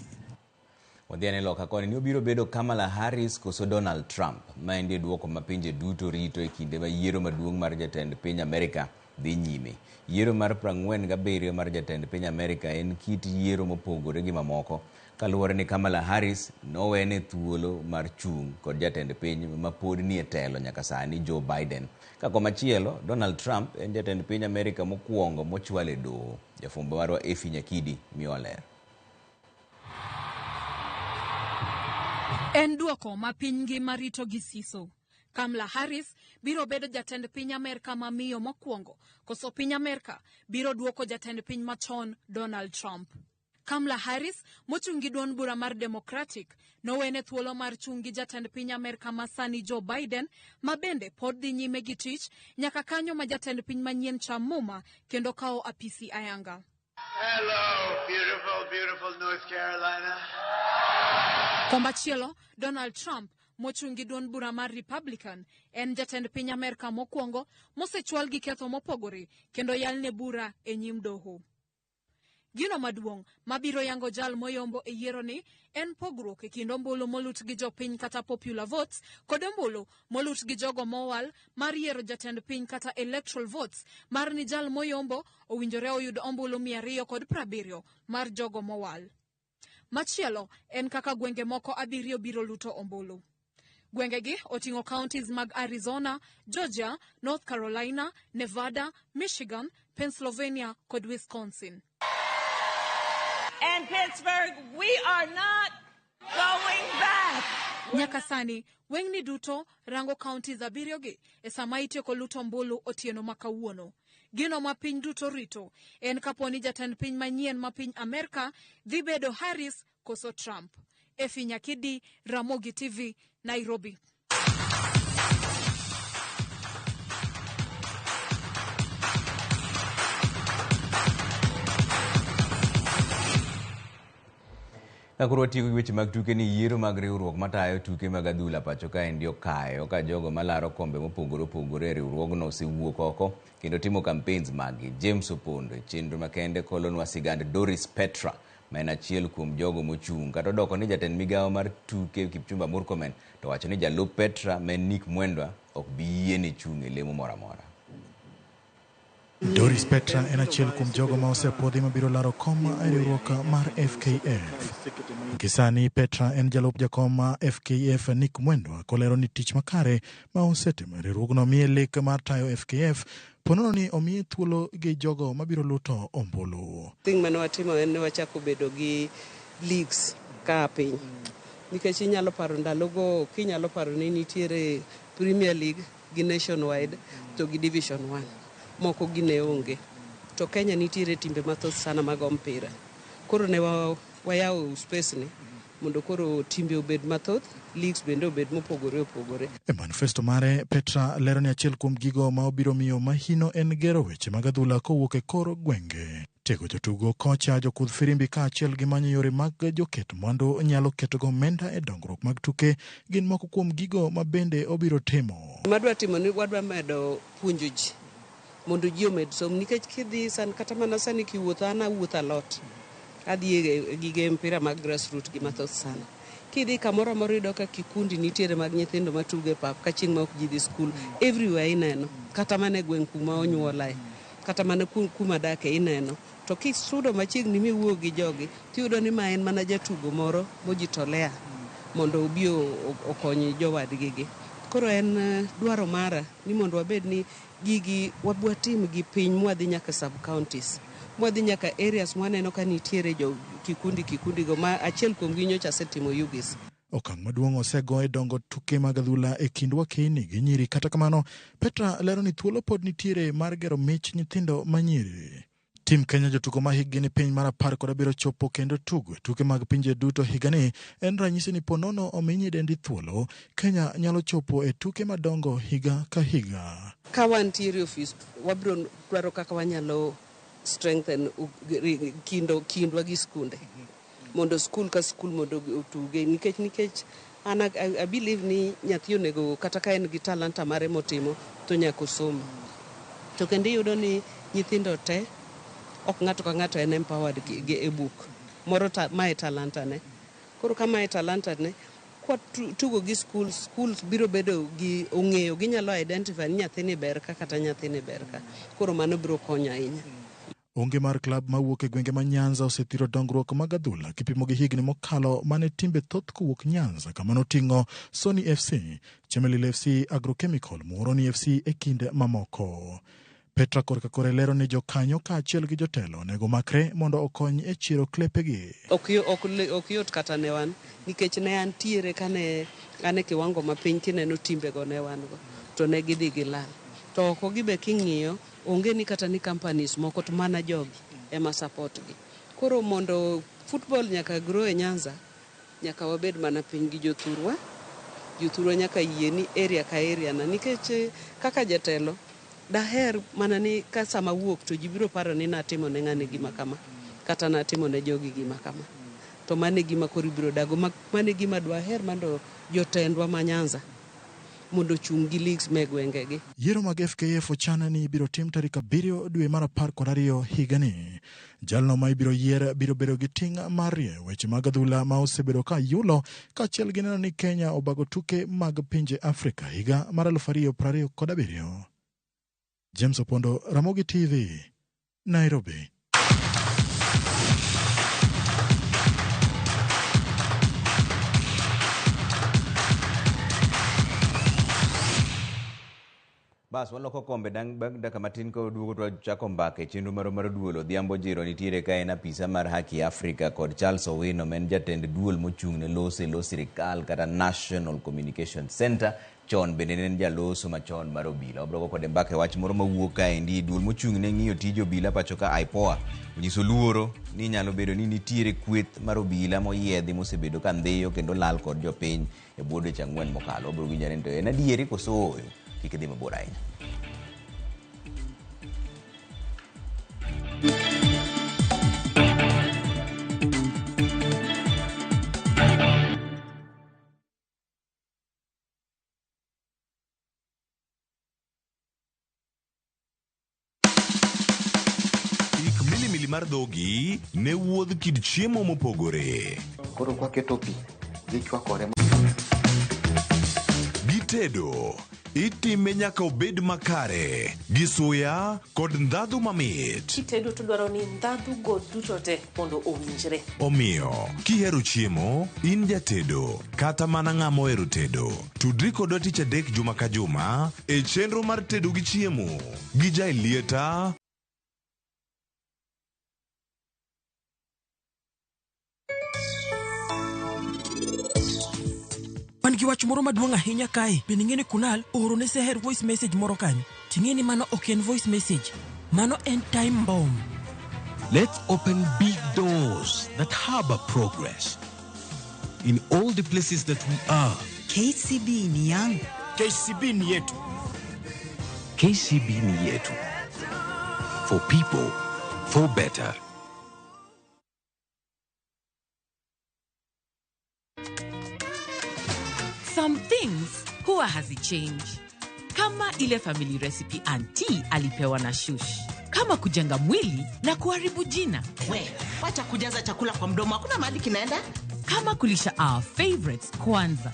Wadhiane loka koni ni obiro bedo Kamala Harris koso Donald Trump, ma endi duoko ma pinje duto rito e kinde ma yiero maduong' mar jatend piny Amerika dhi nyime. Yiero mar 47 mar jatend piny Amerika en kit yiero mopogore gi mamoko, kaluwore ni Kamala Harris nowene thuolo mar chung' kod jatend piny ma pod ni e telo nyaka sani Joe Biden. Kako machielo, Donald Trump en jatend piny Amerika mokwongo mochwal e doho. Jafumbo marwa Efi Nyakidi mioler. En duoko ma piny ngima rito gi siso. Kamala Harris biro bedo jatend piny Amerika mamiyo mokwongo, koso piny Amerika biro duoko jatend piny machon Donald Trump. Kamala Harris, mochungi duond bura mar Democratic, nowene thuolo mar chungi jatend piny Amerika masani Joe Biden, ma bende pod dhi nyime gi tich nyaka kanyo ma jatend piny manyien chamuma kendo kao apisi ayanga. Hello, beautiful, beautiful North Carolina. Kombachielo, Donald Trump, mochungi duond bura mar Republican, en jatend piny Amerika mokwongo mosechwal gi ketho mopogore kendo yalne bura e nyim doho. Gino maduong' mabiro yango jal moyombo e yiero ni en pogruok e kind ombulu molut gi jopiny kata popular votes kod ombulu molut gi jogo mowal mar yiero jatend piny kata electoral votes mar ni jal moyombo owinjore oyud ombulu 270 mar jogo mowal. Machielo en kaka gwenge moko 7 biro luto ombulu. Gwengegi oting'o counties mag Arizona, Georgia, North Carolina, Nevada, Michigan, Pennsylvania kod Wisconsin. And Pittsburgh, we are not going back. Nyaka sani, wengni duto rango counties 7 e sama itieko luto ombulu otieno makawuono. Gino ma piny duto rito en kaponi jatend piny manyien ma piny Amerika dhi bedo Harris koso Trump. Efi Nyakidi, Ramogi TV, Nairobi. Nakuru watigo gi weche mag tuke ni yiero mag riwruok matayo tuke mag adhula pacho ka ndio kayo ka jogo malaro kombe mopogore opogore riwruogno osewuok oko kendo timo campaigns magi. James Opondo chenro makende kolonwa sigand Doris Petra ma en achiel kuom jogo mochung' kata doko ni jatend migawo mar tuke Kipchumba Murkomen to wacho ni jalup Petra men Nick Mwendwa ok bi yie ni chung' e lemo mora mora. Doris Petra en achiel kuom jogo ma osepwodhi mabiro laro kom e riwruok mar FKF. Gisani Petra en jalup jakom ma FKF Nick Mwendwa kolero ni tich makare ma osetimo riwruogno miye lek mar tayo FKF ponono ni omiye thuolo gi jogo mabiro luto ombulu. Ting mane watimo en ni wachako bedo gi leagues ka piny. Nikech inyalo paro ndalogo kinyalo paro ni nitiere Premier League gi Nationwide to gi Division 1. Moko gine onge. To Kenya nitiere timbe mathoth sana mag mpira. Koro ne wayawo space ni mondo koro timbe obed mathoth, leagues bende obed mopogore opogore. E manifesto mare, Petra lero ni achiel kuom gigo ma obiro miyo mahino en gero weche mag adhula kowuok e kor gwenge. Tego jotugo, kocha, jokudh firimbi ka achiel gi manyo yore mag joket mwandu nyalo keto omenda e dongruok mag tuke gin moko kuom gigo ma bende obiro timo. Madwa timo ni wadwa medo puonjo ji mondo ji omed som, nikech kidhi san kata mana sani kiwuotho, ana wuotho a lot. Adhi e gige mpira mag grassroots gi mathoth sana. Kidhi kamoro amoro iyudo ka kikundi nitiere mag nyithindo matugo e pap ka chieng' ma ok ji dhi skul. Everywhere ineno, kata mana e gweng' kuma onyuolae, kata mana kuma dake ineno. To kisudo machiegni miwuo gi jogi, tiyudo ni ma en mana jatugo moro mojitolea mondo obi okonyi jowadgi gi. Koro en dwaro mara ni mondo wabed ni gigi wabwatim gi piny mwadhi nyaka sub counties. Mwadhi nyaka areas mwaneno ka nitiere jo kikundi go ma achiel kuom gi nyocha setimo Ugis. Okang' maduong' osego e dongo tuke mag adhula e kind wakeni gi nyiri. Kata kamano, Petra lero ni thuolo pod nitiere mar gero mich nyithindo manyiri. Tim Kenya jotugo ma higgi ni piny mar 17 chopo kendo tugo tuke mag pinje duto higani en ranyisi ni ponono ominyi dendi thuolo, Kenya nyalo chopo e tuke madongo higa ka higa. Ka wantiere office, wabiro dwaro kaka wanyalo strengthen kindwa gi skunde. Mondo skul ka skul mondo otuge. Nikech I believe ni nyathi onego kata ka en gi talanta mare motimo to nyaka somo. To kendo yudo ni nyithindo te ok ng'ato ka ng'ato en empowered e book moro mae talanta ne. Koro kama e talanta ne, kwa tugo gi schools biro bedo gi ong'eyo, ginyalo identify ni nyathini ber ka kata nyathini ber ka. Koro mano biro konyo ahinya. Onge mar klab mawuok e gwenge ma Nyanza osethiro dongruok mag adhula kipimo gi higni mokalo mane timbe thoth kowuok Nyanza kamano ting'o Sony FC, Chemelil FC, Agrochemical, Muhoroni FC e kind mamoko. Petra korka kore lero ni jokanyo ka achiel gi jotelo nego makre mondo okony e chiro klepegi. Ok yot kata ne wan, nikech ne antiere kane ane kiwango mapiny kineno timbe go ne wan go, to ne gidhi gilal. To ok gibe king'iyo, onge ni kata ni companies moko to mana jogi ema support gi. Koro mondo football nyaka grow e Nyanza, nyaka wabed mana piny gi jothurwa nyaka yie ni area ka area na, nikech kaka jatelo daher mana ni ka sama wuok to ji biro paro ni natimo ne ng'ane gima kama, kata natimo ne jogi gima kama. To mane gima kori biro dago, mane gima dwaher mondo jotendwa ma Nyanza mondo chung gi leagues me gwengegi. Yiero mag FKF ochana ni biro tim tarik 7 dwe mar 12 higani. Jalno ma ibiro yier biro bedo gi ting' mar weche mag adhula ma osebedo ka yulo kaachiel gi neno ni Kenya obago tuke mag pinje Afrika higa mar 2027. James Opondo, Ramogi TV, Nairobi. Bas waloko kombe daka matin ko duogo to chako mbake chenro mar duolo Odhiambo Jiro nitiere ka en apisa mar Haki Africa kod Charles Owino men jatend duol mochung' ne lo sirikal kata National Communication Center chon bende nen jaloso machon mar obila. Obrogo kod mbake wach moro mawuok ka endi duol mochung' ne ng'iyo tij obila pacho ka IPOA onyiso luoro ni nyalo bedo ni nitiere kweth mar obila moyiedhi mosebedo ka ndhiyo kendo lal kod jopiny e bwode chang'wen mokalo. Obrogo winjane to en adieri koso oyo kik dhi mabor ahinya. Milimili mar dhogi ne wuodh kid chiemo mopogore. Koro kwa keto pi, gichwakore. Gitedo itime nyaka obed makare gi suya kod ndhadhu mamit. Kitedo to dwaro ni ndhadhu go duto te mondo owinjre. Omiyo kihero chiemo in jatedo kata mana ng'ama ohero tedo, tudri kodwa tich adek juma ka juma e chenro mar tedo gi chiemo gi Jailieta. Wan gi wach moro maduong' ahinya kae. Bende ng'eni Kunal oro ne Seher voice message moro kanyo. Ting'eni mano ok en voice message. Mano en time bomb. Let's open big doors that harbor progress. In all the places that we are. KCB ni yangu. KCB ni yetu. KCB ni yetu. For people, for better. Some things huwa hazichange. Kama ile family recipe auntie alipewa na shush. Kama kujenga mwili na kuharibu jina. Wacha kujaza chakula kwa mdomo, hakuna mahali kinaenda. Kama kulisha our favorites kwanza.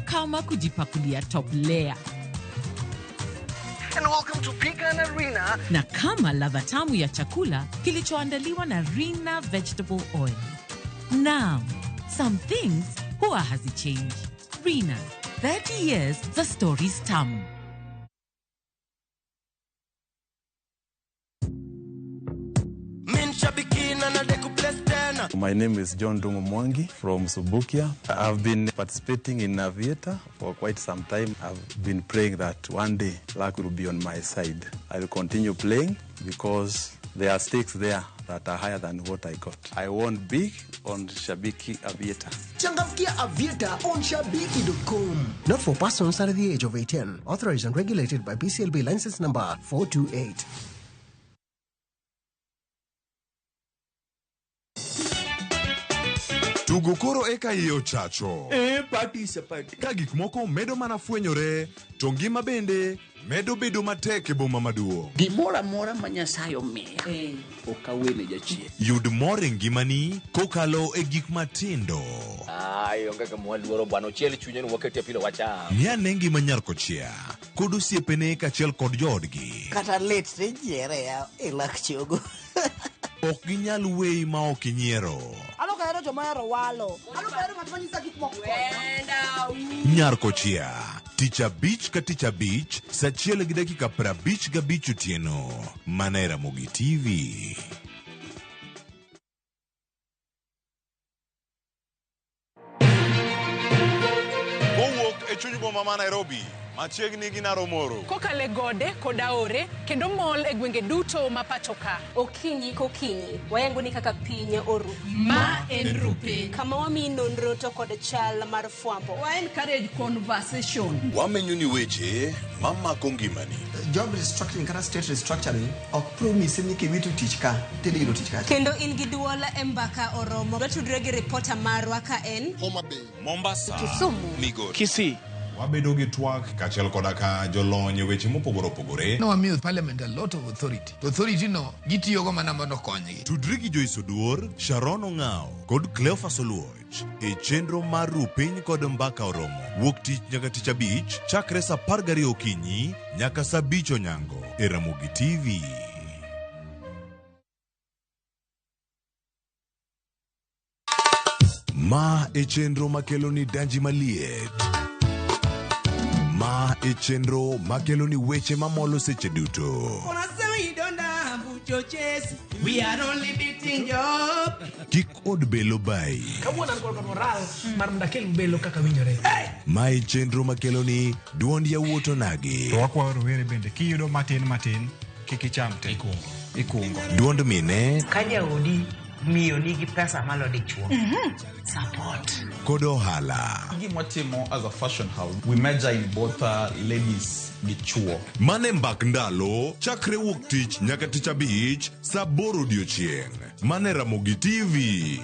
Kama kujipakulia top layer. And welcome to Pecan Arena. Na kama ladha tamu ya chakula kilichoandaliwa na Rina vegetable oil. Now, some things huwa hazichange. Rina, 30 years, the story's tamu. My name is John Dungo Mwangi from Subukia. I've been participating in Aviator for quite some time. I've been praying that one day luck will be on my side. I will continue playing because there are stakes there that are higher than what I got. I won big on Shabiki Aviator. Changamkia Aviator on Shabiki.com. Not for persons under the age of 18. Authorized and regulated by BCLB license number 428. Tugo koro eka iyo chacho. Party is a party. Ka gik moko medo mana fwenyore, to ngima bende medo bedo matek e boma maduong'. Gimora mora ma Nyasaye omiya. Okawene jachien. Yud mor e ngimani kokalo e gik matindo. Onge ka mwaluoro bwana ochiel chunye ni waketi pile wacha. Nia nengi manyarko chia. Kod osiepene kachiel kod joodgi. Kata let ne jiere ya lak chogo. Ok ginyal weyi ma ok inyiero. Ero jomahero walo. Ero ng'at manyisa gik moko. Nyarko chia. Tich abich ka tich abich, saa 1:55 otieno. Mana e Ramogi TV. Kowuok e chuny boma ma Nairobi, machiegni gi Naromoro. Kokale gode koda ore kendo mol e gwenge duto ma pacho ka. Okinyi kokinyi wayango ni kaka piny oru. Ma en rupe. Kama wami nonro to kod chal mar fwambo. Wa encourage conversation. Wamenyo ni weche mamako ngimani. Job restructuring kata state restructuring ok promise ni kiwitu tich ka tidiro tich ka. Kendo in gi duola e mbaka oromo. Watudre gi reporter marwa ka en Homa Bay, Mombasa, Kisumu, Migori, Kisii. Wabedo gi twak kachiel koda ka jolony weche mopogore opogore. No wamiyo parliament a lot of authority. Authority no gitiyogo mana mondo konygi. Tudri gi Joyce Oduor, Sharon Ong'ao kod Cleophas Oluoch e chenro mar Rupiny kod Mbaka Oromo. Wuok tich nyaka tich abich chakre saa 12 okinyi nyaka saa 5 onyango e Ramogi TV. Ma e chenro makeloni danji maliet. Ma e chenro makeloni weche mamolo seche duto. We are only beating job. Kik od belo bai. Kawuono an kod moral mar mdakel belo kaka winjore. Ma e chenro makeloni duond yawuot onagi. To wakwayo rowere bende kiyudo matin kik icham te ikungo. Duond mine Ka jaodi miyo nigi pesa malo dichuo. Support. kod ohala. Gimotimo as a fashion house, we measure in both ladies gi chuo. Mane mbak ndalo chakre wuok tich nyaka tich abich saa 8 odiochieng'. Mane Ramogi TV.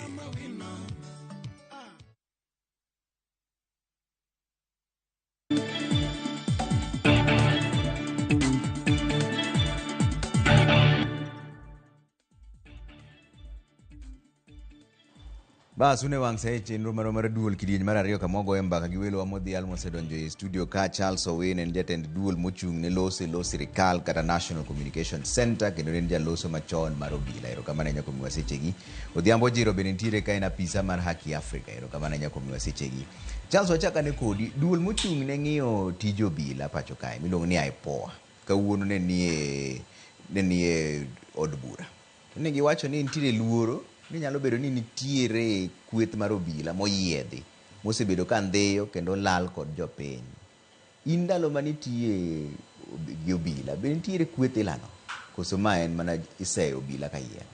Bas une wang sai chenro mar duol kidieny mar ariyo kama goyo mbaka gi welo amodhi mosedonjo e studio ka Charles Owen en jatend duol mochung' ne loso sirikal kata National Communication Center kendo en jaloso machon mar obila. Erokamano nyako miwa sechegi. Odhiambo jiro bende nitiere ka en apisa mar Haki Africa. Erokamano nyako miwa sechegi. Charles, wachaka ne kodi duol mochung' ne ng'iyo tij obila pacho kae miluongo ni IPOA. Kawuono ne nie od bura. Ne giwacho ni nitiere luoro ni nyalo bedo ni nitiere kweth mar obila moyiedhi mosebedo ka ndheyo kendo lal kod jopiny. In ndalo manitie gi obila be nitiere kweth ilano koso ma en mana iseyo obila ka yien?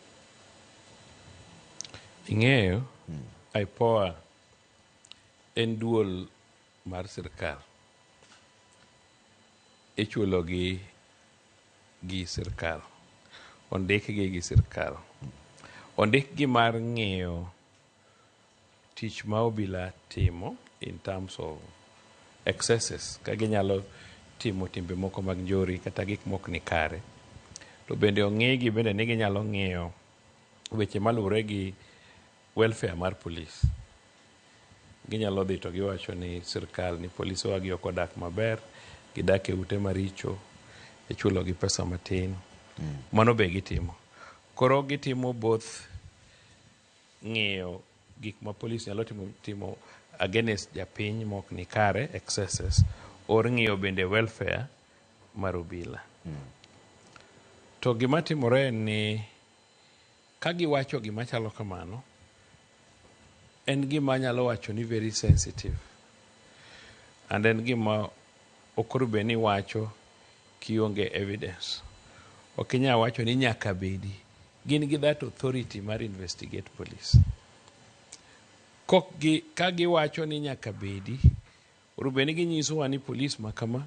Ing'eyo IPOA en duol mar sirkal, ichulogi gi sirkal, ondikgi gi sirkal, ondikgi mar ng'iyo tich ma obila timo in terms of excesses, ka ginyalo timo timbe moko mag njori kata gik mok ni kare. To bende ong'igi bende ni ginyalo ng'iyo weche malure gi welfare mar police. Ginyalo dhi to giwacho ni sirkal ni polise wagi ok odak maber, gidak e ute maricho, ichulo gi pesa matin. Mano be gitimo. Koro gitimo both ng'iyo gik ma polisi nyalo timo against japiny mok ni kare, excesses, or ng'iyo bende welfare mar obila. To gima timore ni ka giwacho gima chalo kamano, en gima nyalo wacho ni very sensitive. And en gima okoro be ni wacho kionge evidence. Okinya wacho ni nyaka bedi gin gi that authority mar investigate police. Ka giwacho ni nyaka bedi, rubeni ginyisowa ni police makama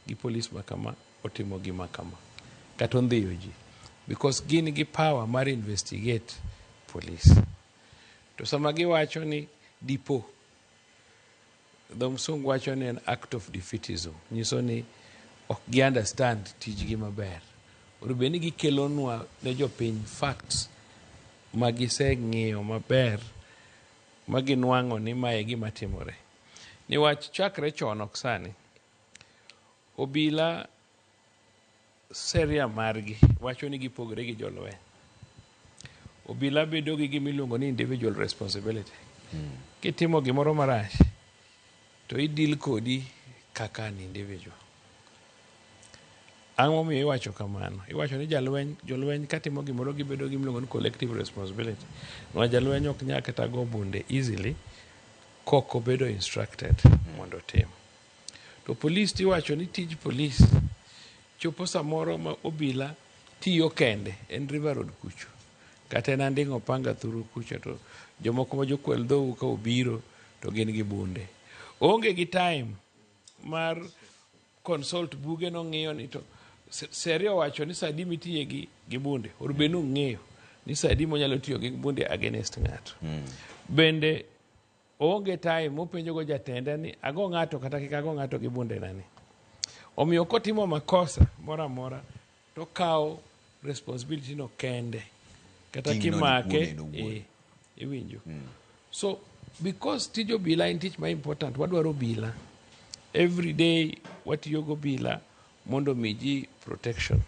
gi police makama otimo gima kama kata ondhiyo ji, because gin gi power mar investigate police. To sama giwacho ni dipo, dho msungu wacho ni an act of defeatism, nyiso ni ok gi understand tijgi maber. Rubeni gikelonwa ne jopiny facts magiseng'iyo maber maginwang'o ni mae gima timore. Niwach chakre chon ok sani, obila seria margi wacho ni gipogre gi jolweny. Obila bedo gi gimiluongo ni individual responsibility. Kitimo gimoro marach to idil kodi kaka an individual. Ang'o miyo iwacho kamano? Iwacho ni jolweny katimo gimoro gibedo gimiluongo ni collective responsibility. Nwa jalweny ok nyal kata go bunde easily koko bedo instructed mondo tim. To police tiwacho ni tij police chopo samoro ma obila tiyo kende en River Road kucho, kata en Anding'o panga thuru kucho, to jomoko ma jokwel dhou ka obiro to gin gi bunde. Onge gi time mar consult buge no ng'iyo ni to serio wacho ni sadi mitiye gi bunde, orbeno ng'eyo ni sadi monyalo tiyo gi bunde against ng'ato. Bende onge time mopenjo go jatenda ni ago ng'ato kata kik ago ng'ato gi bunde nani. Omiyo kotimo makosa mora mora to kawo responsibility no kende kata kimake iwinjo. So because tijo bila in tich ma important, wadwaro bila every day, watiyo go bila mondo miji protection.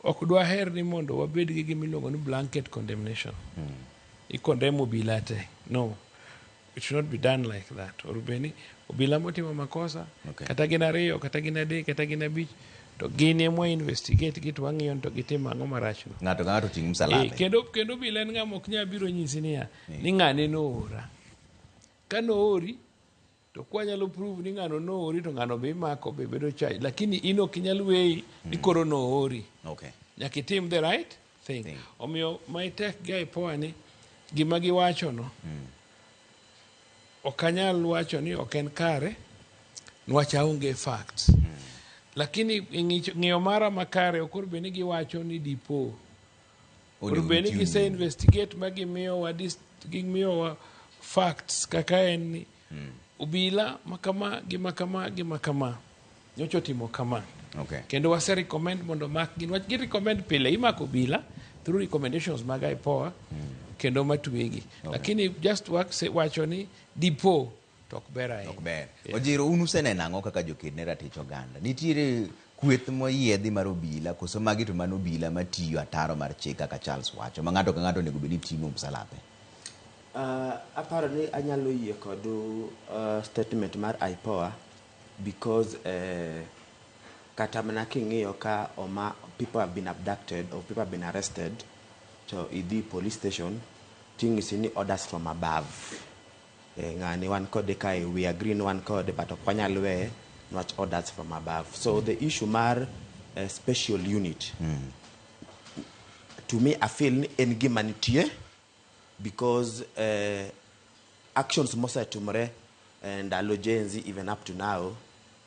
Ok dwa her ni mondo wabed gi gimiluongo ni blanket condemnation. I-condemn obila te. No. It should not be done like that. Orubeni, obila motimo makosa, kata gin ariyo, kata gin adek, kata gin abich, to gin emo investigate git wang'iyo to gitimo ang'o marachno. Ng'ato ting' msalaba. Kendo obila en ng'ama ok nyal biro nyisi niya, ni ng'ane noora. Ka noori, to kwa nyalo prove ni ng'ano noori to ng'ano be imako be bedo chai. Lakini in ok nyal weyi ni koro noori. Nyaka itim the right thing. Omiyo my tech guy poa ni gima giwacho no. Okanyal wacho ni ok en kare, nwach aonge facts. Lakini ng'iyo mara makare okor beni giwacho ni dipo. Okor beni gise investigate ma gimiyowa facts kaka en ni obila makama gima kama nyocho timo kama. Kendo wase recommend mondo mak gin, wach gi recommend pile imako obila through recommendations mag IPOA. kendo matwegi lakini just wacho ni dipo to ok ber ahinya. Ok ber. Ojiro, un useneno ang'o kaka joked ne ratich oganda? Nitiere kweth moyiedhi mar obila koso magi to mano obila matiyo ataro mar chik kaka Charles wacho ma ng'ato ka ng'ato onego bed ni ting'o msalape? Aparo ni anyalo yie kod statement mar IPOA because kata mana king'iyo ka people have been abducted or people have been arrested to idhi police station ting'isi ni orders from above. Ng'ani wan kode kae, we agree ni wan kode but ok wanyal weye niwach orders from above. So the issue mar special unit to me I feel ni en gima nitie because actions mosetimore ndalo Gen Z even up to now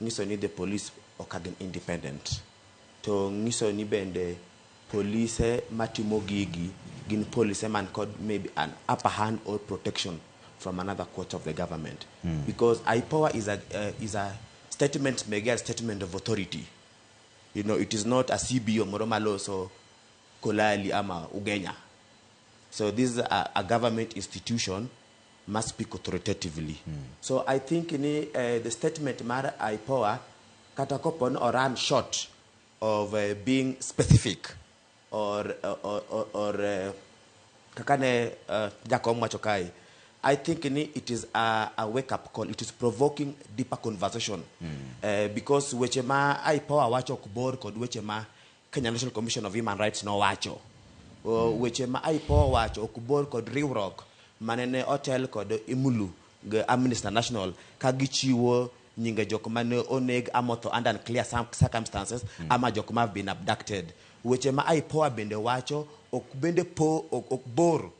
nyiso ni the police ok independent. To nyiso ni bende police matimo gigi gin police man kod maybe an upper hand or protection from another quarter of the government. Because IPOA is a statement, maybe a statement of authority. You know, it is not a CBO, Moromalo, so Kolali ama Ugenya. So this is a government institution, must speak authoritatively. So I think the statement Mara IPOA katakopon or run short of being specific or kakane jakom machokai. I think it is a wake-up call. It is provoking deeper conversation. Because weche ma IPOA wacho kubor kod weche ma Kenya National Commission of Human Rights no wacho. Weche ma IPOA wacho kubor kod riwruok manene hotel kod Imulu Amnesty International kagichiwo nyinge jok mane oneg amotho under unclear circumstances ama jok ma have been abducted. Weche ma IPOA bende wacho ok bor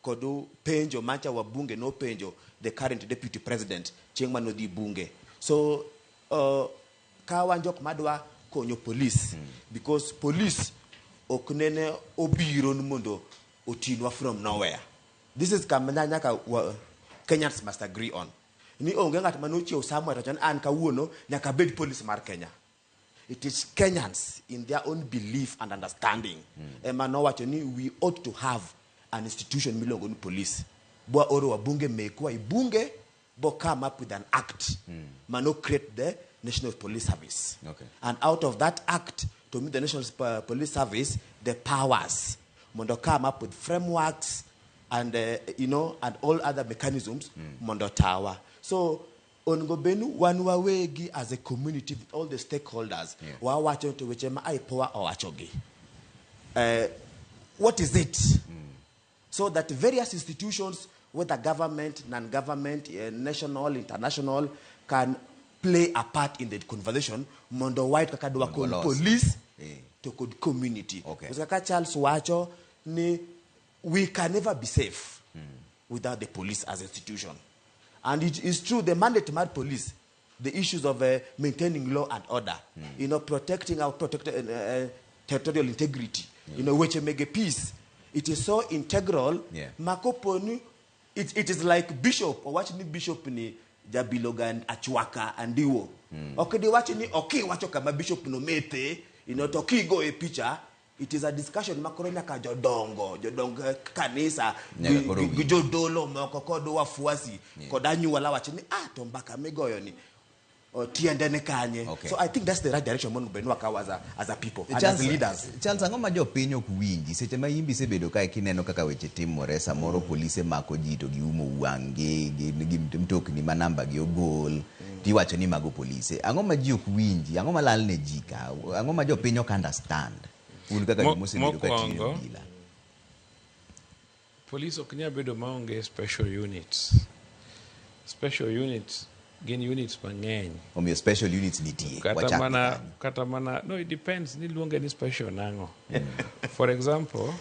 kodu penjo mancha wa bunge no penjo the current deputy president chieng' manodhi bunge. So kawan jok madwa konyo police because police ok nene obiro mondo otinwa from nowhere. This is nyaka Kenyans must agree on. Ni onge ng'at manochiew somewhere to an kawuono nyaka bed police mar Kenya. It is Kenyans in their own belief and understanding. Manowacho ni we ought to have an institution miluongo ni police. Bwa oro wa bunge mekwa ibunge bo come up with an act mano create the National Police Service. Okay. And out of that act to meet the National Police Service, the powers mondo come up with frameworks and and all other mechanisms mondo tawa. So ongo benu wan wawegi as a community with all the stakeholders wa wacho to weche ma IPOA owachogi. What is it? So that various institutions, whether government, non-government, national, international, can play a part in the conversation. Mondo white kakadwa police to community. Because Charles wacho ni we can never be safe without the police as an institution. And it is true, the mandate of police, the issues of maintaining law and order, protecting our territorial integrity, which make a peace. It is so integral. Makoponi, it is like bishop or watching bishop ni Jabilogan Achwaka and Diwo. Okay, they watching ni okay wacho kama bishop no mete, toki go a picture. It is a discussion makoronya ka jodongo kanisa gujodolo moko kodo wafuasi kodanyu wala wachini tombaka megoyo ni tiendene kanye. So I think that's the right direction mon benwa ka as a people and as leaders. Charles ang'o ma jopiny ok winji seche ma imbi sebedo kae kineno kaka weche timore samoro polise mako ji to giumo wang'gi gi mtokni ma namba gi ogol tiwacho ni mago polise. Ang'o ma ji ok winji, ang'o ma lal ne ji ka, ang'o ma jopiny ok understand. Mokwongo, police ok nya bedo maonge special units. Special units gin units mang'eny. Omiyo special units nitie. Kata mana, no, it depends ni luonge ni special nang'o. For example,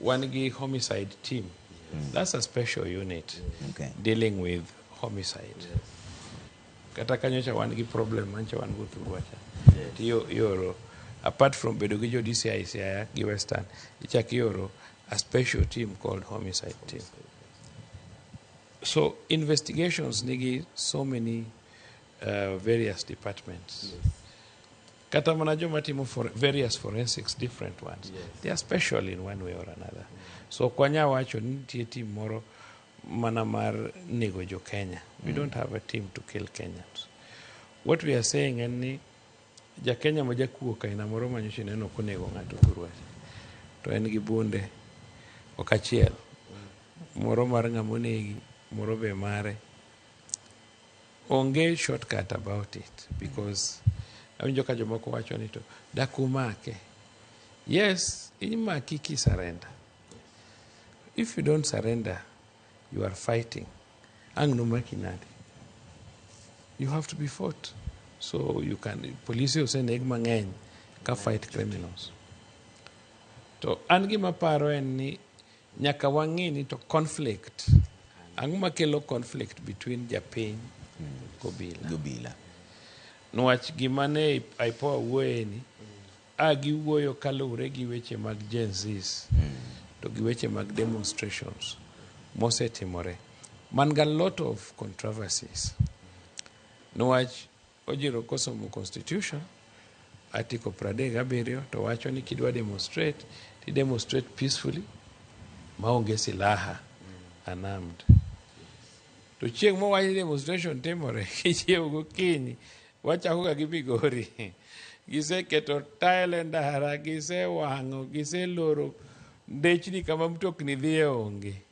one gi homicide team. That's a special unit dealing with homicide. Kata kanyocha one gi problem mancha one go through wacha. Yoro. Apart from Bedogijo DCI, gi Western, ichak a special team called Homicide Team. So investigations nigi so many various departments. kata mana joma timo various forensics, different ones. Yes. They are special in one way or another. So kwanya wacho ni nitie team moro mana mar nego jo Kenya. We don't have a team to kill Kenyans. What we are saying en ni ja Kenya ma jakuo kaina moro manyoshi neno konego ng'ato turwa. To en gi bunde okachiel. Moro mar ng'amonegi, moro be mare. Onge shortcut about it because awinjo ka jomoko wacho ni to dakumake. Yes, imaki ki surrender. If you don't surrender, you are fighting. Ang no maki nadi. You have to be fought. So you can, police ose neg mang'eny ka fight criminals. To an gima paro en ni nyaka wang'e ni to conflict. Ang'o makelo conflict between japiny gobila. Nwach gima ne IPOA wuoye ni, giwuoyo kaluwre gi weche mag Gen Zs to gi weche mag demonstrations mosetimore. Man got a lot of controversies. Nwach ojiro kosomo constitution article 37 to wacho ni kidwa demonstrate ti demonstrate peacefully maonge silaha unarmed. To chieng' mo wach demonstration timore kichiewo gokinyi wachako ga gi Migori. Giseketo tile ndara, gisewang'o, giseloro ndechni kama mtokni dhie onge.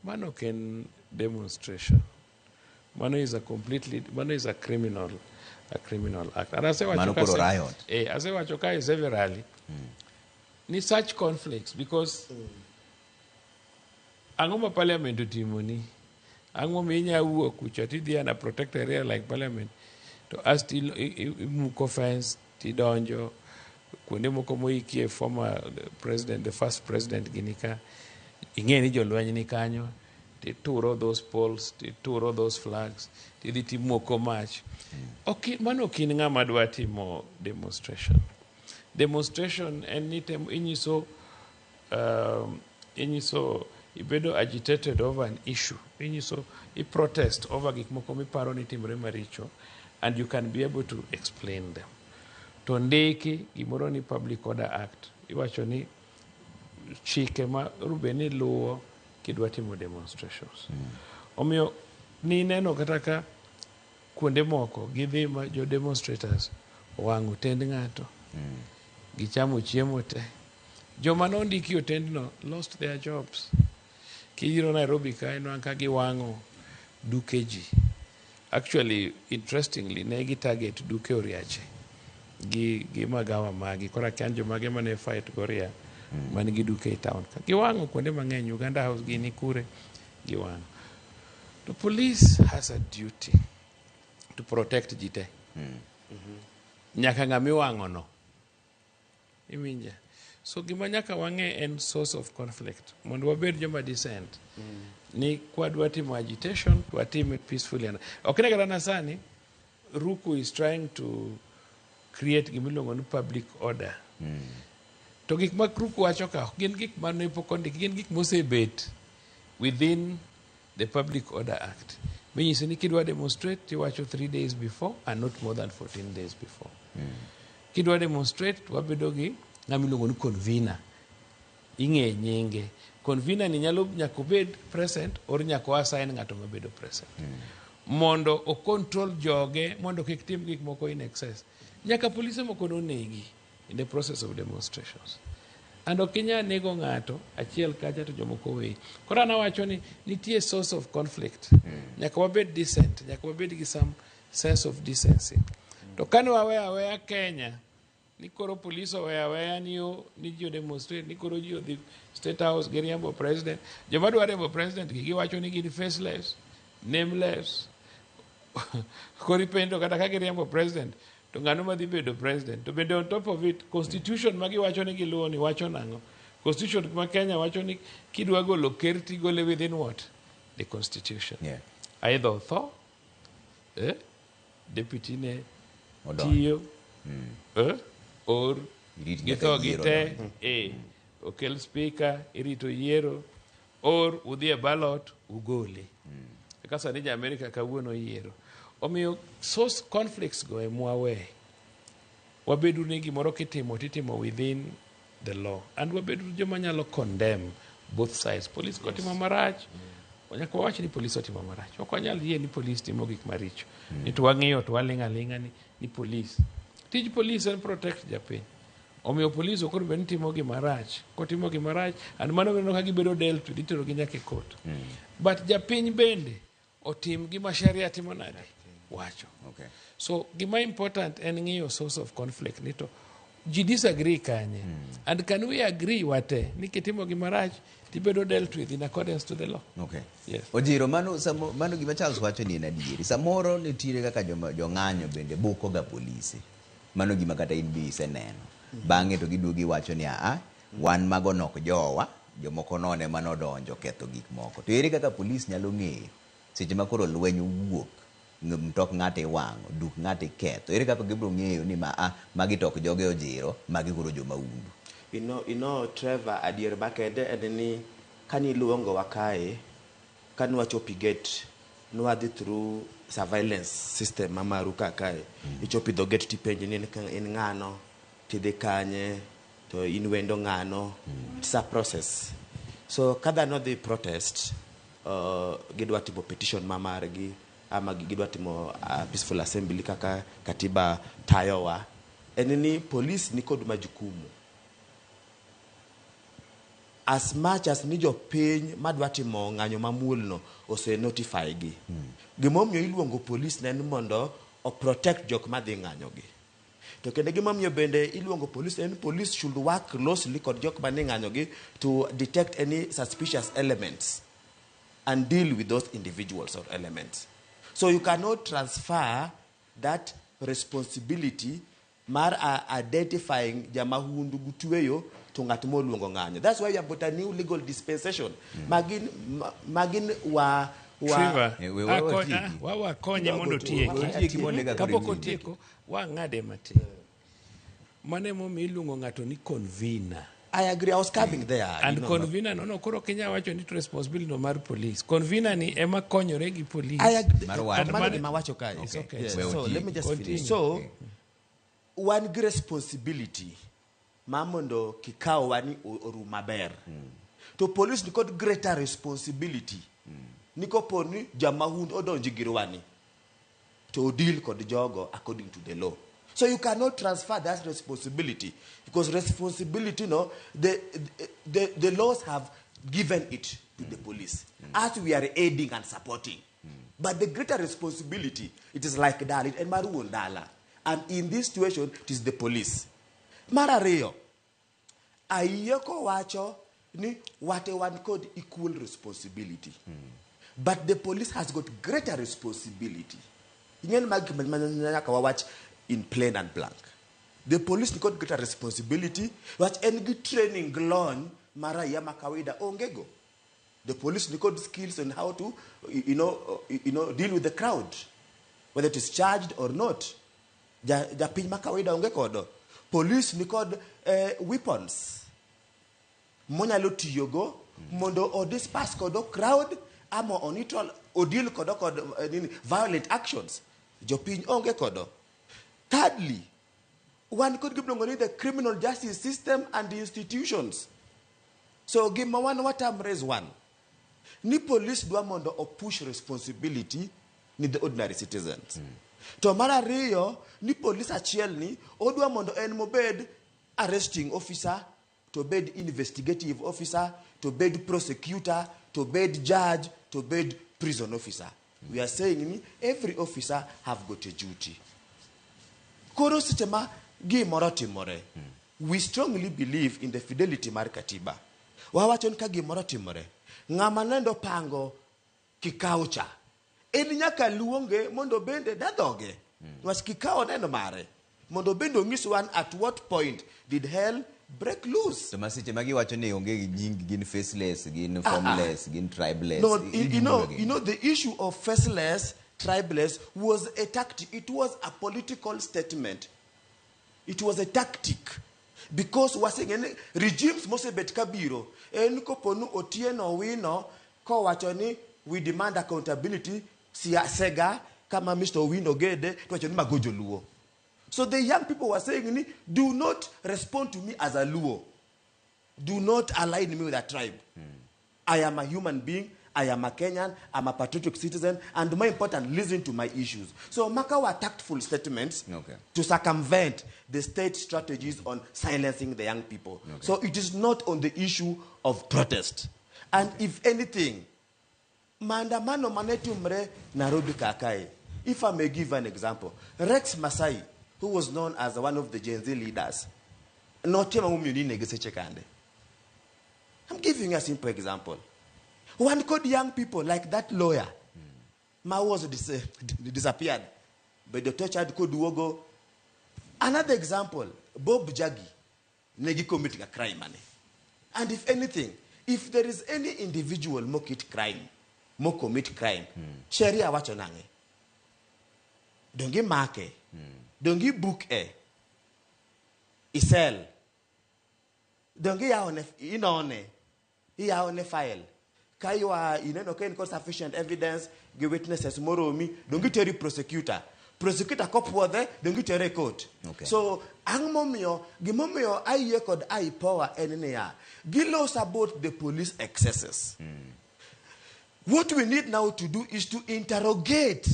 Mano ken demonstration. Mano is a criminal act. And asewacho ka severally ni such conflicts because ang'o ma parliament otimoni, ang'o minya wuok kucha tidhi ana protect area like parliament to as still imuko fence tidonjo kuonde moko moikie former president, the first president ginika, ing'e ni jolweny ni kanyo, tituro those poles, tituro those flags, tidhi timoko mach. Okay, mano kin ng'ama dwa timo demonstration. Demonstration en ni inyiso ibedo agitated over an issue. Inyiso protest over gik moko miparo ni timre maricho, and you can be able to explain them. To ndiki gimoro ni Public Order Act, iwacho ni chike ma rubeni luwo kidwa timo demonstrations. Omiyo ni neno kata ka kuonde moko gidhi ma jo demonstrators wang'o tend ng'ato, gichamo chiemo te. Joma nondiki otendno lost their jobs. Kijiro Nairobi ka ino anka giwang'o duke ji. Actually, interestingly, ne target duke Oriache gi magawa magi. Kora kanjo mage mane fight Goria man gi duke e town. Giwang'o kuonde mang'eny, Uganda House gini kure giwang'o. The police has a duty to protect jite. Nyaka ng'ami wang'o no. Iminja. So gima nyaka wang'e en source of conflict. Mondo wabed joma decent. Ni kwadwa timo agitation, watim it peacefully. Okay, kata sani, Ruku is trying to create gimilongo ni public order. To gik ma Ruku wacho ka, gin gik mane pokondik, gin gik mosebet within the Public Order Act. Minyiso ni kidwa demonstrate, tiwacho 3 days before and not more than 14 days before. Kidwa demonstrate, wabedo gi ng'amilongo ni convener. Ing'e nyinge. Convener ni nyaka bed present or nyaka assign ng'ato mabedo present. Mondo o control joge, mondo kik tim gik moko in excess. Nyaka polise moko nonegi in the process of demonstrations. And okinya nego ng'ato achiel kacha to jomoko wei. Kora nawacho ni nitie source of conflict. Nyaka wabed decent, nyaka wabed gi some sense of decency. To kane waweya Kenya, ni koro police oweya ni jo demonstrate, ni koro ji odhi State House gi riembo president. Joma dwa riembo president giwacho ni gin faceless, nameless. Kori pendo kata ka giriembo president, to ng'ano madhi bedo president. To bende on top of it, constitution ma giwacho ni giluwo ni wacho nang'o. Constitution ma Kenya wacho ni kidwa golo ker tigole within what? The constitution. Yeah. Either otho, deputy ne tiyo, or githo gite, okel speaker, irito yiero, or udhi e ballot, ugole. Kasa ni America kawuono yiero. Omiyo source conflicts go e mwawe. wabedu ni gimoro kitimo titimo within the law, and wabedu joma nyalo condemn both sides. Police kotimo marach, nyaka wawach ni police otimo marach. Ok wanyal yie ni police timo gik maricho. Ni to wang'iyo to waling'aling'a ni police. Tij police en protect japiny. Omiyo police okoro bende timo gima rach. Kotimo gima rach, and mano bende ka gibedo dealt with, itero gi nyaka e court. But japiny bende otim gima sharia timo nade wacho. So gima important en ng'iyo source of conflict nito ji disagree kanye. And can we agree wate ni kitimo gima rach tibedo dealt with in accordance to the law. Yes. Ojiro mano gima Charles wacho ni en adieri. Samoro nitiere kaka jong'anyo bende buko ga polisi. Mano gima kata in bi iseneno. Bang'e to giduogi wacho ni wan mago nok jowa, jomoko none manodonjo ketho gik moko. To ere kaka polis nyalo ng'eyo seche ma koro lweny wuok, mtok ng'ate wang'o, duk ng'ate ketho. Ere kaka gibro ng'eyo ni magi tok joge Ojiro, magi koro jomaundu. Trevor, adier bakede en ni kani luongo wakae, kani wachopi gate, nwadhi through surveillance system mamaru kakae. Ichopi dho gate tipenji ni in ng'ano, tidhi kanye, to in wendo ng'ano. It's a process. So kada no dhi protest, gidwa timo petition mamargi, ama gidwa timo peaceful assembly kaka katiba tayowa. Enini police ni kod majukumu. As much as ni jopiny madwa timo ng'anyo mamuolno ose notify gi. Gimomiyo iluongo police ne mondo o protect jok madhi ng'anyo gi. To kende gimomiyo bende iluongo police and police should work closely kod jok madhi ng'anyo gi to detect any suspicious elements and deal with those individuals or elements. So you cannot transfer that responsibility mar identifying jamahundu gutweyo to ng'at moluongo ng'anyo. That's why we have got a new legal dispensation. Magin wa wakonye mondo tieki. Kapok otieko wang'ade matin. Mane momi iluongo ng'ato ni convener. I agree. I was coming there. And convener no koro Kenya wacho ni responsibility no mar police. Convener ni ema konyore gi police. I agree. So let me just finish. So one responsibility mamondo kikao wani oru maber. To police ni kod greater responsibility. Niko poni jamahund odonji girwani to deal kod jogo according to the law. So you cannot transfer that responsibility because responsibility, the laws have given it to the police as we are aiding and supporting. But the greater responsibility, it is like Dalit and Maru Dala. And in this situation, it is the police. Marario, ayoko wacho ni wate one code equal responsibility. But the police has got greater responsibility. In plain and blank. The police got greater responsibility, but any training glon mara yama kawaida ongego. The police got skills on how to deal with the crowd, whether it is charged or not. Ja pinma kawaida ongekodo. Police got weapons. Monya lo tiyogo mondo o disperse kodo crowd ama onitol o deal kodo violent actions. Jo piny ongekodo. Thirdly, one could give the criminal justice system and the institutions. So give me what I'm raise one. Ni police do mondo or push responsibility ni the ordinary citizens. To mara rio ni police achiel ni odwa mondo en mobed arresting officer, to bed investigative officer, to bed prosecutor, to bed judge, to bed prison officer. We are saying every officer have got a duty. Koro sitema gi morotimore. We strongly believe in the fidelity mar katiba. Wawachon ka gi morotimore. Ng'ama nendo pango kikao cha. En nyaka luonge mondo bende dadhoge. Was kikao neno mare. Mondo bende ong'is wan at what point did hell break loose. So masiche magi wacho ni onge nying gin faceless, gin formless, gin tribeless. No, you know the issue of faceless, tribeless was a tactic. It was a political statement. It was a tactic. Because was saying regimes mose bet kabiro. En koponu otieno wino ko wachoni we demand accountability. Sega kama Mr. Owino Gede to wachoni magojo luo. So the young people were saying, do not respond to me as a Luo. Do not align me with a tribe. I am a human being. I am a Kenyan. I'm a patriotic citizen. And more important, listen to my issues. So Maka were tactful statements to circumvent the state strategies on silencing the young people. So it is not on the issue of protest. And if anything, maandamano manetumre Nairobi kakai. If I may give an example, Rex Masai, who was known as one of the Gen Z leaders, I'm giving a simple example. One could young people like that lawyer, Ma was disappeared, but the tortured could go. Another example, Bob Jagi, negi committing a crime, and if anything, if there is any individual mo commit crime, Sharia wachonange. Dongi make, dongi book isel, dongi yaone file. Kaiwa ineno sufficient evidence, give witnesses moromi, dongi teri prosecutor. Prosecutor kopwode, dongi tere court. So angmomio, gimomio aye kod ai power enenya. Gilos about the police excesses. What we need now to do is to interrogate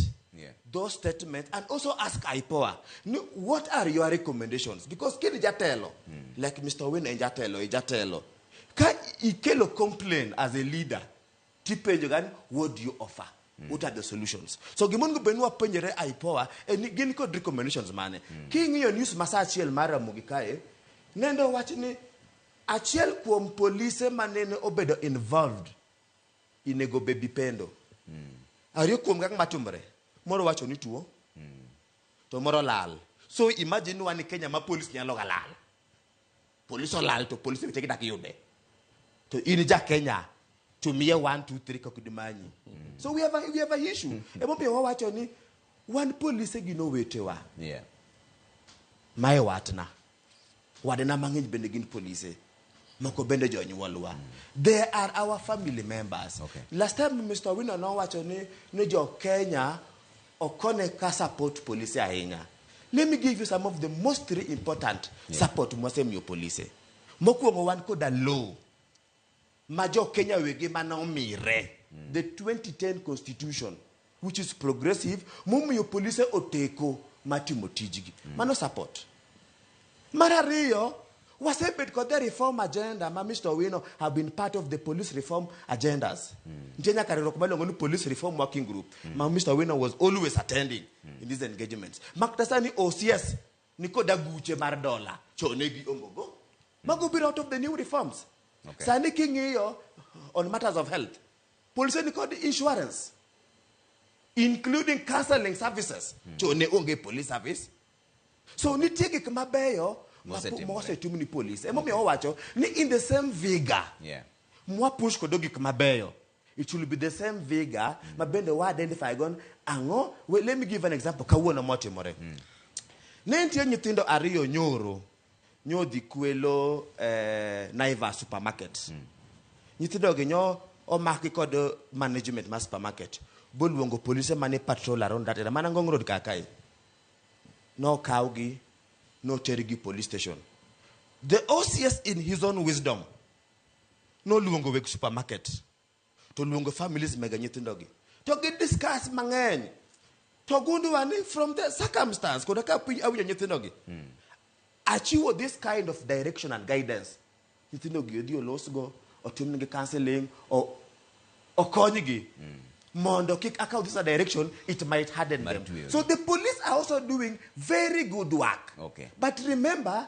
those statements and also ask IPOA, what are your recommendations? Because Kini Jatelo, like Mr. Win and Jatelo, can Ikelo complain as a leader? What do you offer? What are the solutions? So Gimongo Benua Penjere IPOA and Giniko recommendations, man. King your news Masachiel Mara Mugikae, Nendo watching Achiel Kwom police manene obedo involved in ego baby pendo. Are you Kumgang Matumbre? Moro wacho ni tuo. To moro lal. So imagine one Kenya ma police nyaloga lal. Police lal to police take that yude. To inija Kenya to me 1 2 3 kokudimanyi. So we have a issue. Ebombe wacho ni one police gino wetewa. Yeah. My watna. Wadena mangin benegin police. They are our family members. Last time Mr. Winner no wacho ni jo Kenya okone ka support police ahinya. Let me give you some of the most important support mwasem yo police. Mokuongo wan koda law. Majo Kenya wege manomire. The 2010 constitution, which is progressive, mumu yo police oteko matimotijigi. Mano support. Marario was it because the reform agenda, Mr. Wino, have been part of the police reform agendas. Police reform working group. Mr. Wino was always attending in these engagements. Maktasani OCS, Niko Daguche Mardola, Chonegi Omogo. Mago be out of the new reforms. Sani King on matters of health. Police Niko the insurance, including counseling services. Chone Onge police service. So ni take Mabeyo. Mose too many police. In the same vigor. Mwa push kodogi kumabeyo. It will be the same vigor. Mabende wa identify gon ango. Well, let me give an example. Kawo na mote more. Nenti nyitindo ario nyoro. Nyo di kuelo naiva supermarket. Nyitindo genyo o marki kodo management ma supermarket. Bolwongo police mane patrol around that. Manangong road kakai. No kaugi. No Terigi police station. The OCS in his own wisdom, no luongo wek supermarket, to luongo families meganyitindogi. To get discuss mangen. To gunduani from the circumstance, kodaka pi awi nyitindogi. Achieve this kind of direction and guidance. Nyitindogi odio losgo, or timnigi counseling, or konyigi. Mondo kick account this direction, it might harden them. So the police are also doing very good work. But remember,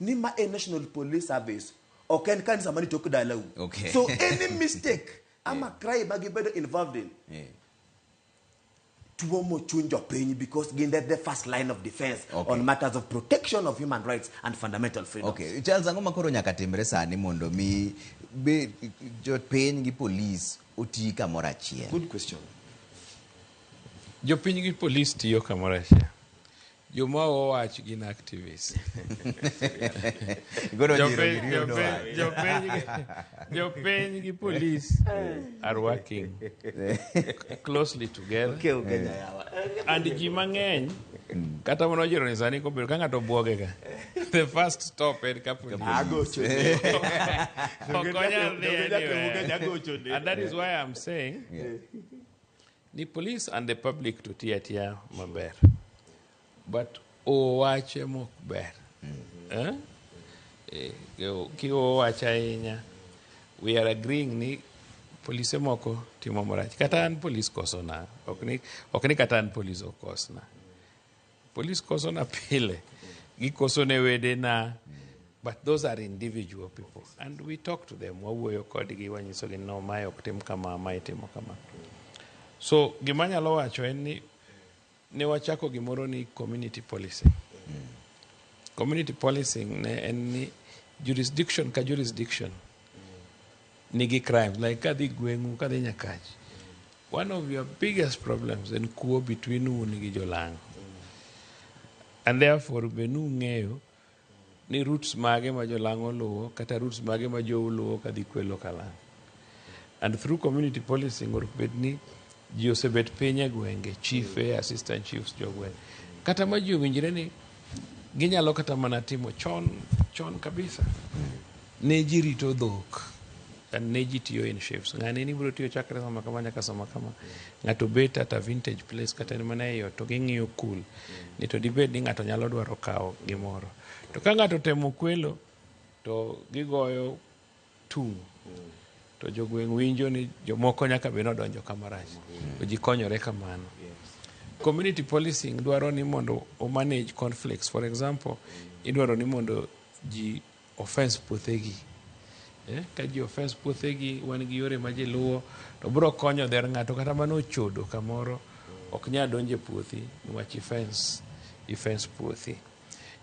Nima a national police service or can somebody talk dialogue. So any mistake, I'm a crime involved in. Tuomo change your pain because again that's the first line of defense on matters of protection of human rights and fundamental freedoms. Charles Angoma koro nyakatimre sani mondo mi be jo pain gi police uti kamoro achiel. Good question. Jopiny gi police tiyo kamoro achiel. Joma owach gin activists. Jopiny gi police are working closely together. And ji mang'eny kata mana ojero ni sani kobedo ka ng'ato buoge ka the first stop en ka police and that is why I'm saying the police and the public to tia maber but owache mok ber ki owache ahinya we are agreeing ni polise moko timo marach kata an police kosona ok ni kata an police okosna police kosona pile gikosone wedena but those are individual people and we talk to them wawuoyo kodgi wanyisogi no mae ok tim kama mae timo kama so gima nyalo wacho en ni ne wachako gimoro ni community policing community policing ne en ni jurisdiction ka jurisdiction nigi crimes like kadhi gweng'u kadhi nyakachi one of your biggest problems en kuo between un gi jolang and therefore benu ng'eyo ni roots mage ma jolang oluwo kata roots mage ma jo uluwo kadhi kwelo kalang and through community policing or bedni ji osebet piny e gwenge chiefe assistant chiefs jogweng kata ma ji owinjre ni ginyalo kata mana timo chon kabisa ne ji rito dhok and ne ji tiyo in shifts ng'ane ni biro tiyo chakre sama kama nyaka sama kama ng'ato bet at a vintage place kata ni mana eyo to ging'iyo cool ni to dibed ni ng'ato nyalo dwaro kawo gimoro to ka ng'ato temo kwelo to gigoyo tung to jogweng winjo ni jomoko nyaka be nodonjo kamarach to ji konyore kamano community policing dwaro ni mondo o manage conflicts for example idwaro ni mondo ji offense puothegi ka ji offense puothegi wan gi yore ma ji luwo to biro konyo dher ng'ato kata mano chodo kamoro ok nyal donje puothi niwach ifence puothi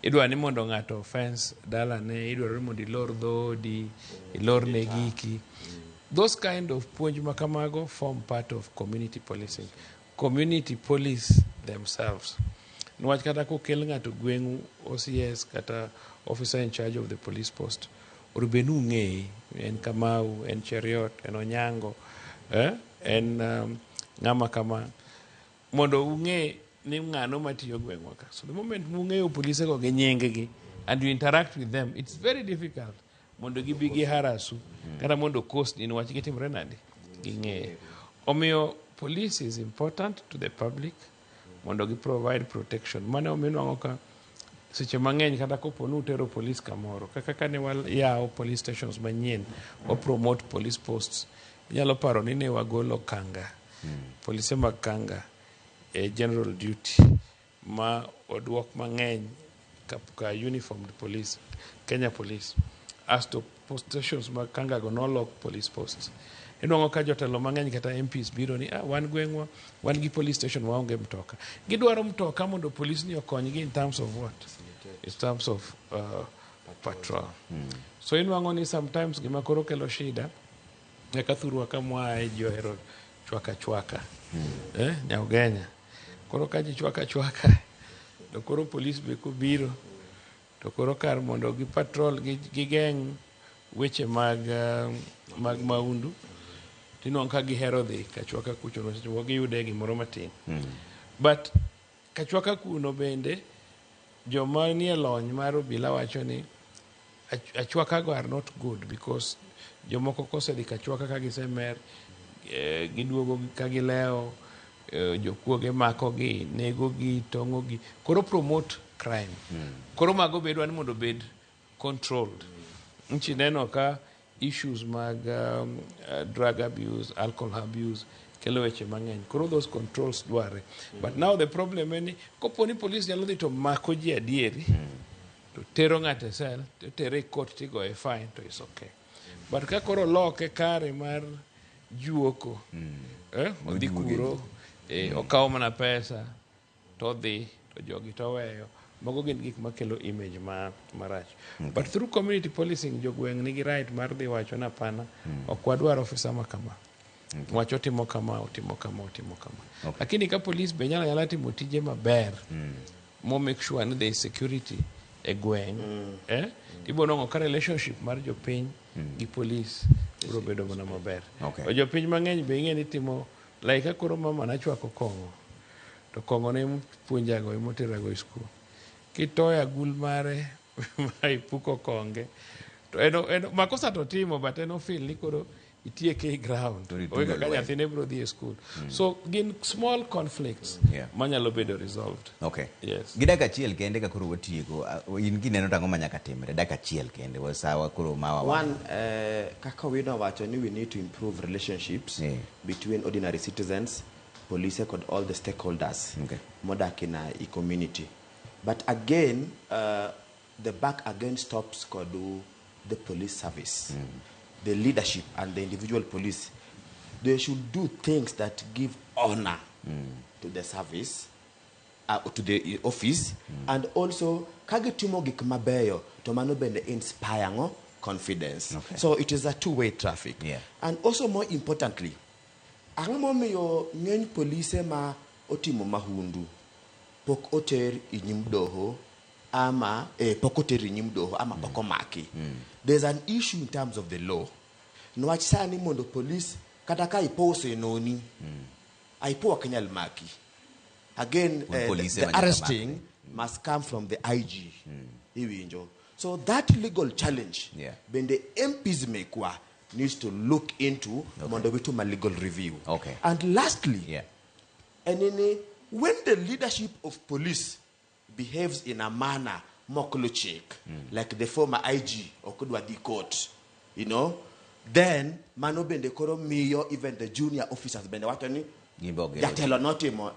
idwa ni mondo ng'ato offense dalane idwaro ni mondo ilor dhodi ilor ne giki those kind of puonj makamago form part of community policing community police themselves niwach kata kokel ng'ato gweng'u OCS kata officer in charge of the police post orubenu ng'eye en Kamau en Cheriot en Onyango en ng'ama kama mondo ung'e ni ng'ano matiyo gweng'wa ka so the moment mung'eyo polise go gi nyinggi and you interact with them it's very difficult mondo gibi gi harasu kata mondo cost ni wach gitimre nade ging'eye omiyo police is important to the public mondo gi provide protection mane ominwang'o ka seche mang'eny kata kopo ni utero police kamoro kaka kane yawo police stations manyien o promote police posts inyalo paro ni ne wagolo kanga polise mag kanga general duty ma odwok mang'eny ka uniformed police Kenya police as to post stations mag kanga go nolok police posts inwang'o ka jotelo mang'eny kata MPs biro ni wan gweng'wa wan gi police station waonge mtoka gidwaro mtoka mondo police ni okonygi in terms of what in terms of patrol so inwang'o ni sometimes gima koro kelo shida nyaka thurwa kamwae ji ohero chwaka nyaugenya koro ka ji chwaka to koro police be kobiro to koro kar mondo gi patrol gi geng' weche mag maundu tinwang'o ka gihero dhi kachwaka kucho seche giyude gimoro matin but kachwaka kuno bende joma nie lony mar obila wacho ni achwaka go are not good because jomoko kosedhi kachwaka ka gisemer giduogo ka gilewo jokuoge makogi negogi tong'ogi koro promote crime koro mago bedwa ni mondo bed controlled nchi neno ka issues mag drug abuse alcohol abuse kelo weche mang'eny koro those controls dware but now the problem en ni kopo ni police nyalo dhi to mako ji adieri to tero ng'ato e cell to tere e court tigoye fine to is okay but ka koro loke kare mar juoko odhi kuro okawo mana pesa to dhi to jogi to weyo mago gin gik makelo image marach but through community policing jogweng' nigi right mar dhi wacho na pana ok wadwar ofisa ma kama wacho timo kama lakini ka police be nyalo timo tije maber mo make sure ni there is security e gweng' ibonong'o ka relationship mar jopiny gi police biro bedo mana maber jopiny mang'eny be ing'e ni timo like koro mama nachwako kong'o to kong'o ne puonjago emoterago e skul. Kitoyo agul mare ma ipuko konge, to makosa to timo, but en ofil ni koro itieke e ground. Owe kaka nyathine biro dhi e skul. So gin small conflicts manyalo bedo resolved. Okay. Yes. Gi dakika achiel kende ka koro watieko, in kineno tang'o ma nyaka timre, dakika achiel kende, wasawa koro mawa. One, kaka wino wacho ni we need to improve relationships between ordinary citizens, police and all the stakeholders modak in a community. But again, the back again stops kodu the police service. The leadership and the individual police, they should do things that give honor to the service, to the office, and also kagitimo gik mabeyo to mano bende inspire confidence. So it is a two-way traffic. And also more importantly, ang'o miyo ng'eny polise ma otimo mahundu pok oter inyim doho ama pok oter inyim doho ama pok omaki. There's an issue in terms of the law. Nwach sani mondo police kata ka ipo osenoni, aipo akanyal maki. Again, the arresting must come from the IG. So that legal challenge, bende MPs mekwa needs to look into mondo witu ma legal review. And lastly, when the leadership of police behaves in a manner moklochik, like the former IG or Kudwadi court, then mano bende koro miyo even the junior officers bende watoni jatelo notimo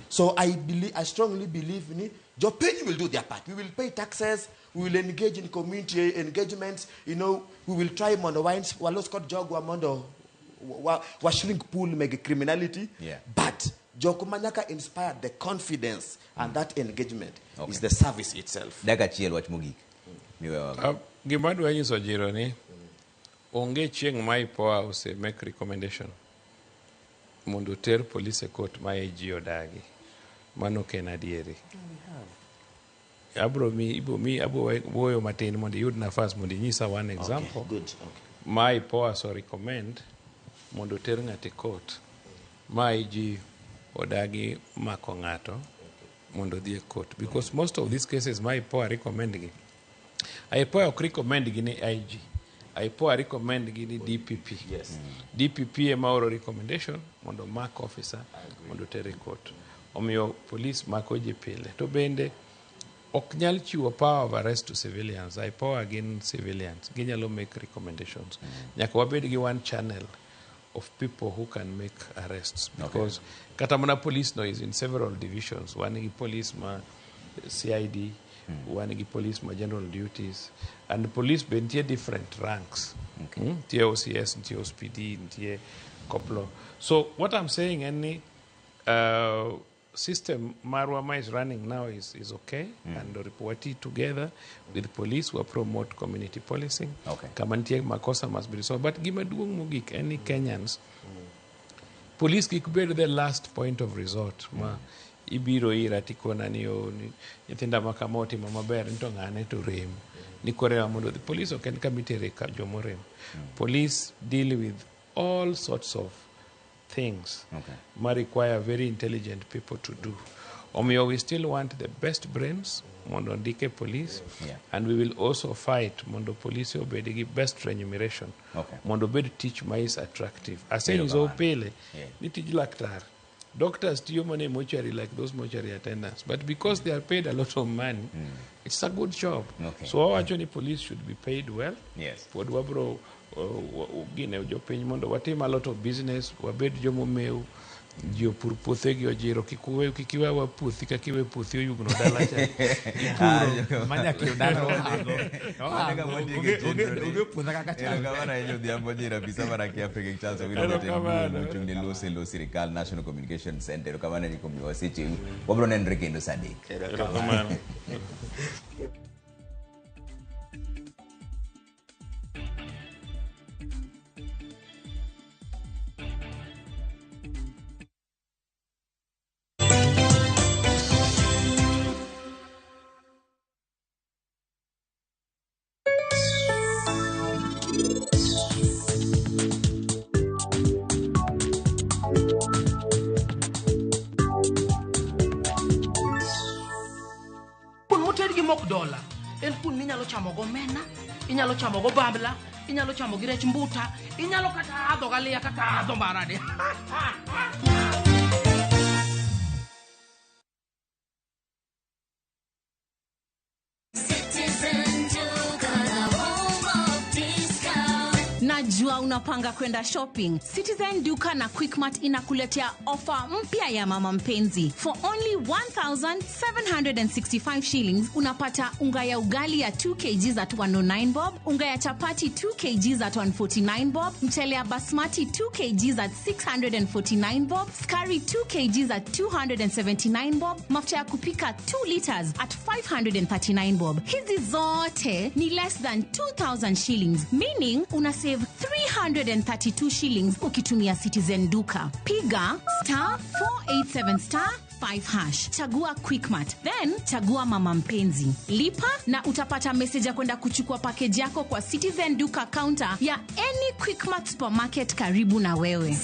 so I strongly believe ni jopiny will do their part. We will pay taxes, we will engage in community engagements, we will try mondo wines walos kod jogwa mondo wa shrink pool meg criminality, but jokumanyaka inspire the confidence and that engagement is the service itself. Daga chiel wach mogik. Gima dwa nyiso jiro ni onge chieng' ma IPOA ose make recommendation mondo ter police court ma IG odagi. Mano ken adieri. Abo woyo matin mondo yud nafas mondo nyisa one example. Ma IPOA so recommend mondo ter ng'ate court ma IG odagi mako ng'ato mondo dhi e court, because most of these cases ma IPOA recommend gi, IPOA ok recommend gi ni IG, IPOA recommend gi ni DPP. DPP ema oro recommendation mondo mark officer mondo tere court. Omiyo police mako ji pile. To bende ok nyal chiwo power of arrest to civilians. IPOA gin civilians. Ginyalo make recommendations. Nyaka wabed gi one channel of people who can make arrests, because Katamana police now is in several divisions. One is police ma CID, one is police ma general duties, and the police bentie different ranks. Tie OCS, tie OSPD, tie Koplo. So what I'm saying, any system Marwama is running now is okay, and reported together with police who promote community policing. Kamantie makosa must be resolved. But give me doing mugik any Kenyans. Police could be the last point of resort. Ma ibiro ira tikona niyo nyithinda makamoti mama ber nto ngane to rem. Ni korea mondo the police can committee ka jomorem. Police deal with all sorts of things might require very intelligent people to do. We still want the best brains, Mondo Ndike police, and we will also fight Mondo Police obedi best remuneration. Mondo bed teach mais attractive. Asen is opele, nitij laktar. Doctors to money mortuary like those mortuary attendants, but because they are paid a lot of money, it's a good job. So actually police should be paid well. For Dwabro mondo watim a lot of business, wabed jomo meu jio pur puothe gi ojiro kikiwe wa puothi ka kiwe puothi oyugno dala cha ipuro manya ki udano uge puotha kaka cha kama hiyo diambo jira bisa mara ki Africa chance wino tunde lo sirikal National Communication Center kama ni kombi wasichi wabro nendre kendo sadik. inyalo chamo go mena, inyalo chamo go babla, inyalo chamo gi rech mbuta, inyalo kata adho galia kaka adho marade. Najua unapanga kwenda shopping. Citizen Duka na Quickmart inakuletea ofa mpya ya mama mpenzi. For only 1,765 shillings unapata unga ya ugali ya 2 kgs at 109 bob, unga ya chapati 2 kgs at 149 bob, mchele ya basmati 2 kgs at 649 bob, sukari 2 kgs at 279 bob, mafuta ya kupika 2 liters at 539 bob. Hizi zote ni less than 2,000 shillings, meaning una save 332 shillings ukitumia Citizen Duka. Piga *487*5#. Chagua Quickmart, then chagua mama mpenzi. Lipa na utapata message ya kwenda kuchukua package yako kwa Citizen Duka counter ya any Quickmart supermarket karibu na wewe.